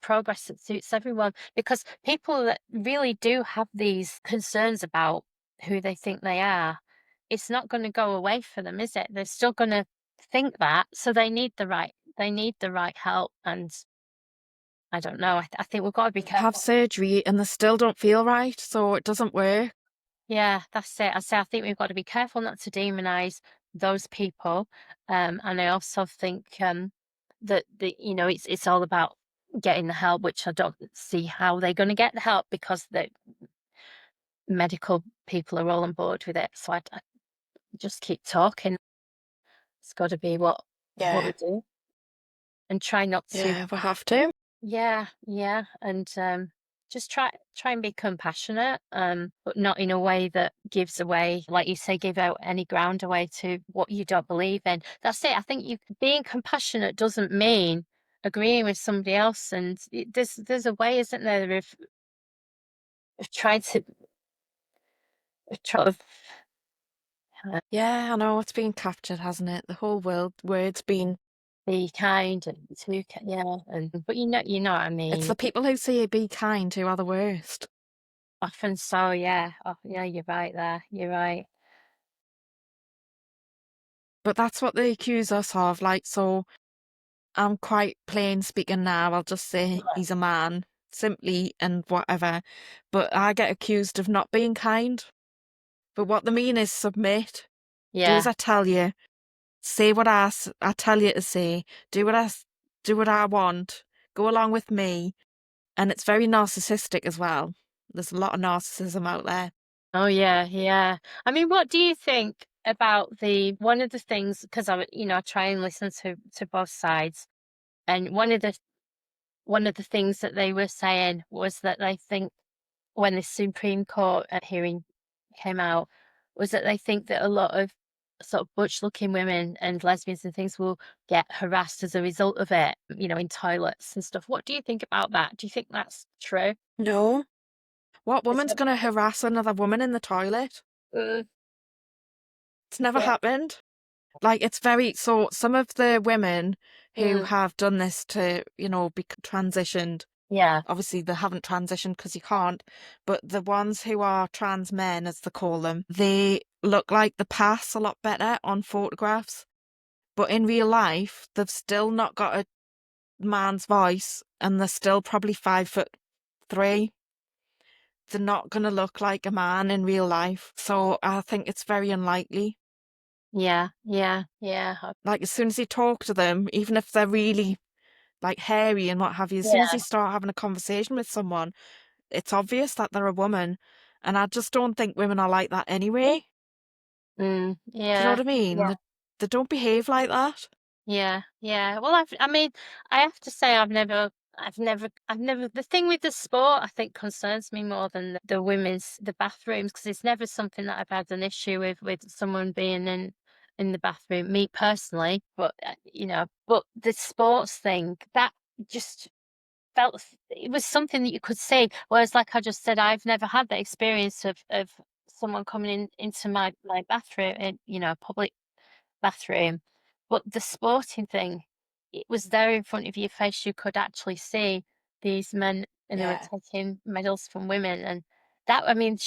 Speaker 2: progress that suits everyone. Because people that really do have these concerns about who they think they are, it's not going to go away for them, is it? They're still going to think that, so they need the right help. And I don't know. I think we've got to be
Speaker 1: They have
Speaker 2: careful.
Speaker 1: surgery and they still don't feel right, so it doesn't work.
Speaker 2: Yeah, that's it. I think we've got to be careful not to demonize those people. And I also think that it's all about getting the help, which I don't see how they're going to get the help because the medical people are all on board with it. So I just keep talking. It's got to be what we
Speaker 1: Yeah,
Speaker 2: do, and try not to.
Speaker 1: yeah, we have to.
Speaker 2: Yeah, yeah, and just try and be compassionate, but not in a way that gives away, like you say, give out any ground away to what you don't believe in. That's it. I think you being compassionate doesn't mean agreeing with somebody else, and there's a way, isn't there, of trying to of try of
Speaker 1: Yeah, I know it's been captured, hasn't it? The whole word's been.
Speaker 2: Be kind and yeah, and but you know what I
Speaker 1: It's
Speaker 2: mean.
Speaker 1: the people who say be kind who are the worst.
Speaker 2: Often so, yeah. Oh, yeah, you're right there. You're right.
Speaker 1: But that's what they accuse us of. Like, so I'm quite plain speaking now. I'll just say
Speaker 2: Yeah.
Speaker 1: he's a man, simply and whatever. But I get accused of not being kind. But what they mean is submit. Do as
Speaker 2: Yeah.
Speaker 1: I tell you. Say what I tell you to say. Do do what I want. Go along with me. And it's very narcissistic as well. There's a lot of narcissism out there.
Speaker 2: Oh yeah, yeah. I mean, what do you think about the one of the things, because I try and listen to both sides, and one of the things that they were saying was that they think when the Supreme Court hearing came out was that they think that a lot of sort of butch-looking women and lesbians and things will get harassed as a result of it, in toilets and stuff. What do you think about that? Do you think that's true?
Speaker 1: No. What
Speaker 2: It's
Speaker 1: woman's
Speaker 2: never
Speaker 1: going to harass another woman in the toilet?
Speaker 2: happened.
Speaker 1: It's never
Speaker 2: Yeah.
Speaker 1: happened. Like, it's very, so some of the women who
Speaker 2: Mm,
Speaker 1: have done this to, be transitioned,
Speaker 2: yeah.
Speaker 1: obviously they haven't transitioned because you can't, but the ones who are trans men, as they call them, they look like the pass a lot better on photographs. But in real life, they've still not got a man's voice and they're still probably 5'3". They're not going to look like a man in real life. So I think it's very unlikely.
Speaker 2: Yeah. Yeah. Yeah.
Speaker 1: Like, as soon as you talk to them, even if they're really like hairy and what have you, as soon as you
Speaker 2: Yeah.
Speaker 1: start having a conversation with someone, it's obvious that they're a woman. And I just don't think women are like that anyway. Do you know what
Speaker 2: Yeah.
Speaker 1: I mean?
Speaker 2: Yeah.
Speaker 1: They don't behave like that.
Speaker 2: Yeah, yeah. Well, I mean, I have to say, I've never. The thing with the sport, I think, concerns me more than the bathrooms, because it's never something that I've had an issue with someone being in the bathroom. Me personally, but but the sports thing that just it was something that you could see. Whereas, like I just said, I've never had the experience of someone coming into my bathroom in public bathroom. But the sporting thing, it was there in front of your face. You could actually see these men, and they were
Speaker 1: Yeah.
Speaker 2: taking medals from women. And that, I mean,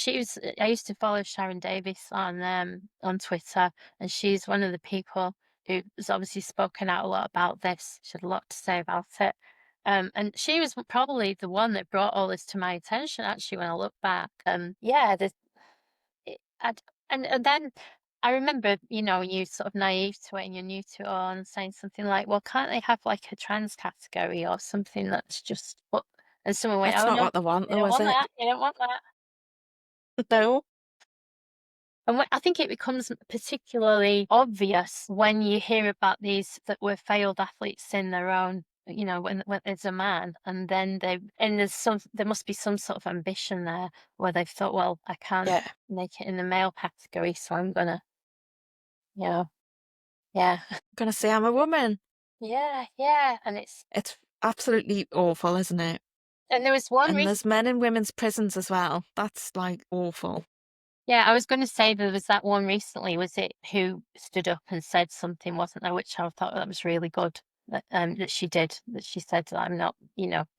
Speaker 2: I used to follow Sharon Davis on Twitter, and she's one of the people who's obviously spoken out a lot about this. She had a lot to say about it. And she was probably the one that brought all this to my attention, actually, when I look back. Yeah, it I'd and then I remember, you sort of naive to it and you're new to it all, and saying something like, "Well, can't they have like a trans category or something that's just what?" And someone went,
Speaker 1: That's
Speaker 2: "Oh
Speaker 1: not
Speaker 2: no,
Speaker 1: what they want,
Speaker 2: you
Speaker 1: though,
Speaker 2: don't
Speaker 1: is
Speaker 2: want
Speaker 1: it?
Speaker 2: that. You don't want that."
Speaker 1: No.
Speaker 2: And I think it becomes particularly obvious when you hear about these that were failed athletes in their own, when there's a man, and then there must be some sort of ambition there where they've thought, well, I can't
Speaker 1: Yeah.
Speaker 2: make it in the male category, so I'm gonna, you know, yeah,
Speaker 1: I'm gonna say I'm a woman.
Speaker 2: yeah, yeah,
Speaker 1: It's absolutely awful, isn't it?
Speaker 2: and there was one
Speaker 1: And
Speaker 2: recent.
Speaker 1: there's men in women's prisons as well. That's like awful.
Speaker 2: Yeah, I was going to say there was that one recently, was it, who stood up and said something, wasn't there? Which I thought that was really good that she did. That she said that I'm not,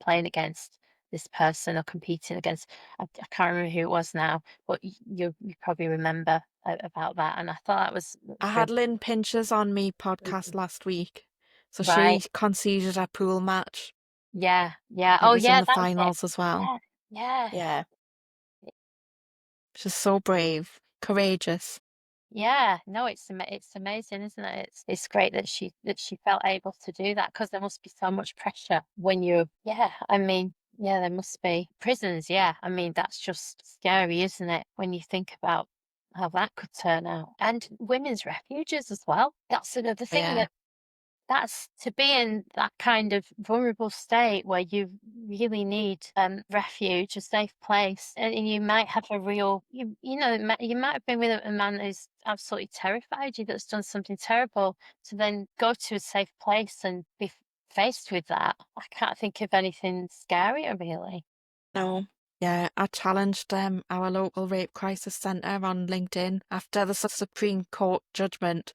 Speaker 2: playing against this person or competing against. I can't remember who it was now, but you probably remember about that. And I thought
Speaker 1: I
Speaker 2: that's
Speaker 1: had
Speaker 2: really
Speaker 1: Lynn Pinchers on me podcast last week. So
Speaker 2: right.
Speaker 1: she conceded a pool match.
Speaker 2: Yeah, yeah.
Speaker 1: It
Speaker 2: Oh,
Speaker 1: was in
Speaker 2: yeah,
Speaker 1: the
Speaker 2: that was it.
Speaker 1: finals as well.
Speaker 2: Yeah, yeah.
Speaker 1: Yeah. She's so brave, courageous.
Speaker 2: Yeah, no, it's amazing, isn't it? It's great that she felt able to do that, because there must be so much pressure when yeah, I mean, yeah, there must be prisons. Yeah, I mean, that's just scary, isn't it? When you think about how that could turn out, and women's refuges as well. That's another thing
Speaker 1: Yeah.
Speaker 2: that's to be in that kind of vulnerable state where you really need refuge, a safe place, and you might have a real, you might have been with a man who's absolutely terrified you, that's done something terrible, to then go to a safe place and be faced with that. I can't think of anything scarier, really.
Speaker 1: No. Yeah, I challenged our local rape crisis centre on LinkedIn after the Supreme Court judgment,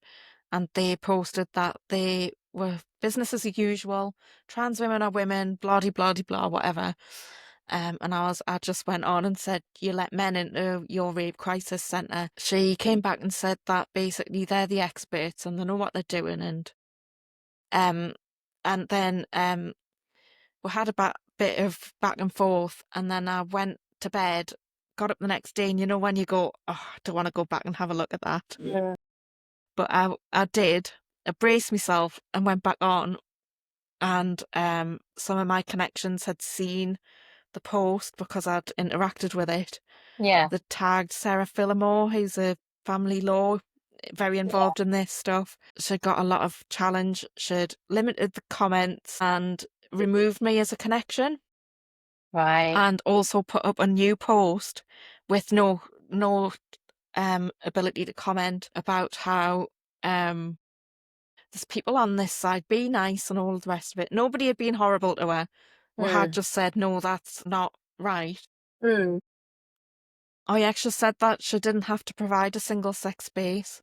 Speaker 1: and they posted that they were business as usual, trans women are women, blah de blah de blah, whatever. And I just went on and said, you let men into your rape crisis centre. She came back and said that basically they're the experts and they know what they're doing, um, and then we had a bit of back and forth, and then I went to bed, got up the next day, and you know when you go, oh, I don't want to go back and have a look at that.
Speaker 2: Yeah.
Speaker 1: But I did. I braced myself and went back on, and some of my connections had seen the post because I'd interacted with it.
Speaker 2: Yeah.
Speaker 1: They tagged Sarah Phillimore, who's a family law, very
Speaker 2: Yeah.
Speaker 1: involved in this stuff. She got a lot of challenge. She'd limited the comments and removed me as a connection,
Speaker 2: Right.
Speaker 1: and also put up a new post with no ability to comment about how there's people on this side, be nice and all the rest of it. Nobody had been horrible to her. We had
Speaker 2: Mm.
Speaker 1: just said, no, that's not right.
Speaker 2: Mm.
Speaker 1: I actually said that she didn't have to provide a single sex space.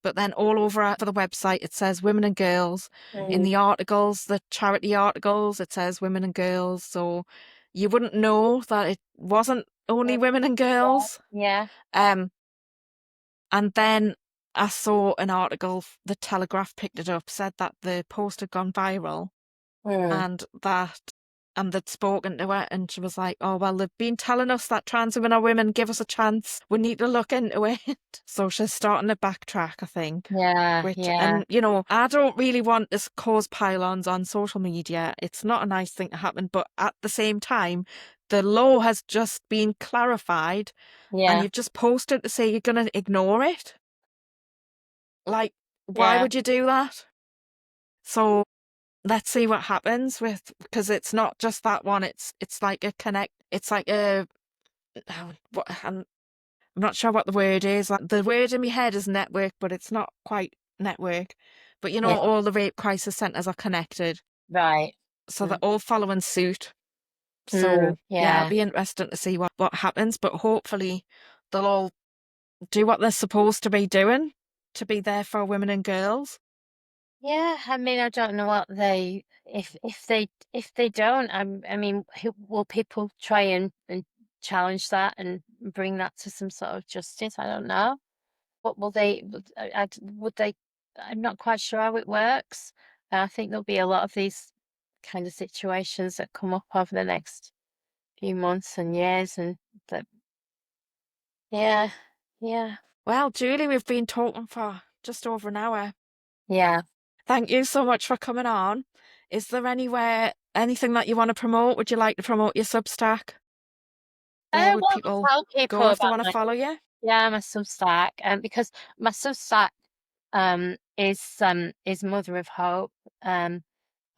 Speaker 1: But then all over for the website, it says women and girls. In
Speaker 2: Mm.
Speaker 1: the articles, the charity articles, it says women and girls. So you wouldn't know that it wasn't only
Speaker 2: Mm.
Speaker 1: women and girls.
Speaker 2: Yeah.
Speaker 1: Um, and then I saw an article, the Telegraph picked it up, said that the post had gone viral,
Speaker 2: Mm.
Speaker 1: and they'd spoken to her, and she was like, oh well, they've been telling us that trans women are women, give us a chance, we need to look into it. So she's starting to backtrack, I think.
Speaker 2: Yeah.
Speaker 1: Which,
Speaker 2: Yeah.
Speaker 1: and I don't really want to cause pylons on social media. It's not a nice thing to happen, but at the same time, the law has just been clarified, and
Speaker 2: Yeah.
Speaker 1: you've just posted to say you're going to ignore it. Like, why
Speaker 2: Yeah.
Speaker 1: would you do that? So let's see what happens with, because it's not just that one. It's like a connect. It's like a what I'm not sure what the word is. Like, the word in my head is network, but it's not quite network. But
Speaker 2: Yeah.
Speaker 1: all the rape crisis centres are connected,
Speaker 2: Right.
Speaker 1: so they're
Speaker 2: Mm.
Speaker 1: all following suit.
Speaker 2: Mm.
Speaker 1: So yeah, it'll
Speaker 2: Yeah.
Speaker 1: be interesting to see what happens. But hopefully, they'll all do what they're supposed to be doing, to be there for women and girls.
Speaker 2: Yeah. I mean, I don't know what they if they don't. I mean, will people try and challenge that and bring that to some sort of justice? I don't know. What will they? Would they? I'm not quite sure how it works. I think there'll be a lot of these kind of situations that come up over the next few months and years, and that, yeah, yeah,
Speaker 1: Well, Julie, we've been talking for just over an hour.
Speaker 2: yeah.
Speaker 1: Thank you so much for coming on. Is there anything that you want to promote? Would you like to promote your Substack? Where would
Speaker 2: Well,
Speaker 1: people
Speaker 2: tell people
Speaker 1: go if they
Speaker 2: about
Speaker 1: want to
Speaker 2: my
Speaker 1: follow you?
Speaker 2: yeah my Substack, because my Substack is Mother of Hope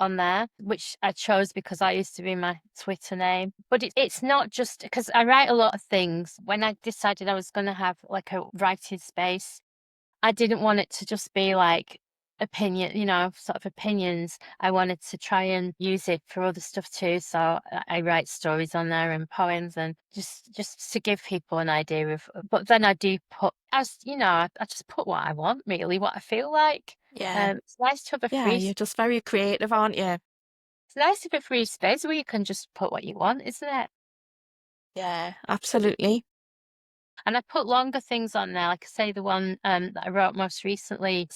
Speaker 2: on there, which I chose because I used to be my Twitter name. But it's not just because I write a lot of things. When I decided I was going to have like a writing space, I didn't want it to just be like opinion, sort of opinions. I wanted to try and use it for other stuff too. So I write stories on there and poems and just to give people an idea of. But then I do put, as I just put what I want, really, what I feel like.
Speaker 1: Yeah.
Speaker 2: It's nice to have a
Speaker 1: Yeah,
Speaker 2: free.
Speaker 1: you're just very creative, aren't you?
Speaker 2: It's nice to have a free space where you can just put what you want, isn't it?
Speaker 1: Yeah, absolutely.
Speaker 2: And I put longer things on there, like I say, the one that I wrote most recently.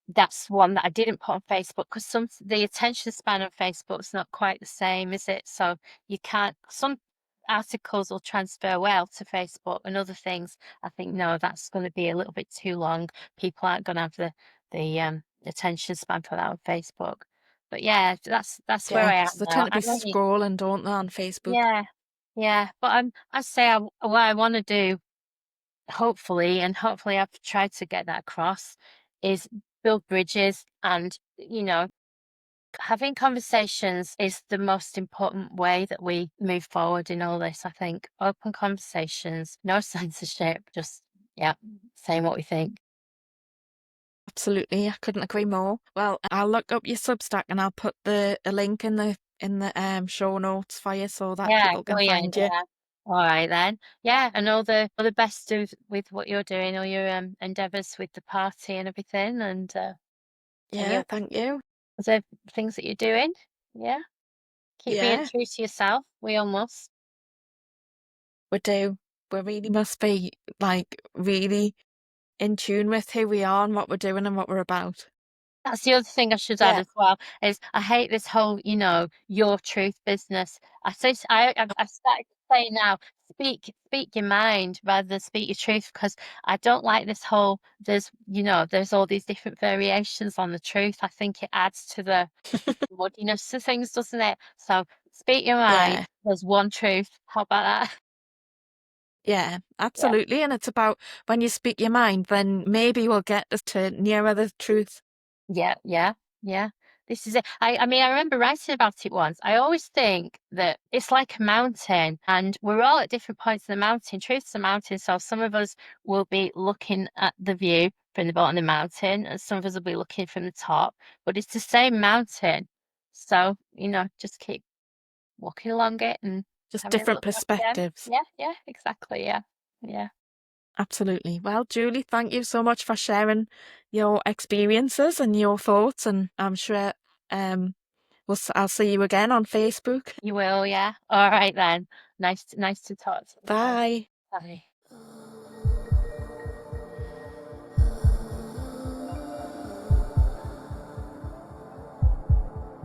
Speaker 2: That's one that I didn't put on Facebook because the attention span on Facebook's not quite the same, is it? So you can't. Some articles will transfer well to Facebook, and other things I think no, that's going to be a little bit too long. People aren't going to have the attention span for that on Facebook. But yeah, that's where
Speaker 1: Yeah,
Speaker 2: I am
Speaker 1: because they
Speaker 2: now.
Speaker 1: tend to be
Speaker 2: I'm only
Speaker 1: scrolling, don't they, on Facebook?
Speaker 2: yeah, yeah. But I say what I want to do, hopefully I've tried to get that across, is build bridges and having conversations is the most important way that we move forward in all this. I think open conversations, no censorship, just yeah, saying what we think.
Speaker 1: Absolutely, I couldn't agree more. Well, I'll look up your Substack and I'll put a link in the show notes for you so that
Speaker 2: Yeah,
Speaker 1: people can
Speaker 2: brilliant.
Speaker 1: find you.
Speaker 2: All right then. Yeah, and all the best with what you're doing, all your endeavours with the party and everything, and
Speaker 1: Yeah,
Speaker 2: your
Speaker 1: thank you.
Speaker 2: other things that you're doing. Yeah, keep being
Speaker 1: Yeah,
Speaker 2: true to yourself. We all must.
Speaker 1: we do. We really must be like really in tune with who we are and what we're doing and what we're about.
Speaker 2: That's the other thing I should add
Speaker 1: Yeah.
Speaker 2: as well, is I hate this whole, your truth business. I've started to say now, speak your mind rather than speak your truth, because I don't like this whole, there's all these different variations on the truth. I think it adds to the muddiness to things, doesn't it? So speak your mind.
Speaker 1: Yeah.
Speaker 2: There's one truth. How about that?
Speaker 1: Yeah,
Speaker 2: Yeah.
Speaker 1: absolutely. And it's about when you speak your mind, then maybe we'll get us to nearer the truth.
Speaker 2: Yeah, yeah, yeah. This is it. I mean, I remember writing about it once. I always think that it's like a mountain, and we're all at different points of the mountain. Truth's a mountain, so some of us will be looking at the view from the bottom of the mountain, and some of us will be looking from the top. But it's the same mountain. So, just keep walking along it and
Speaker 1: Just
Speaker 2: having a
Speaker 1: different
Speaker 2: look up again.
Speaker 1: perspectives.
Speaker 2: Yeah, yeah, exactly. Yeah, yeah.
Speaker 1: Absolutely. Well, Julie, thank you so much for sharing your experiences and your thoughts. And I'm sure um, I'll see you again on Facebook.
Speaker 2: You will, yeah. All right then. Nice to talk to you again.
Speaker 1: Bye.
Speaker 2: Bye.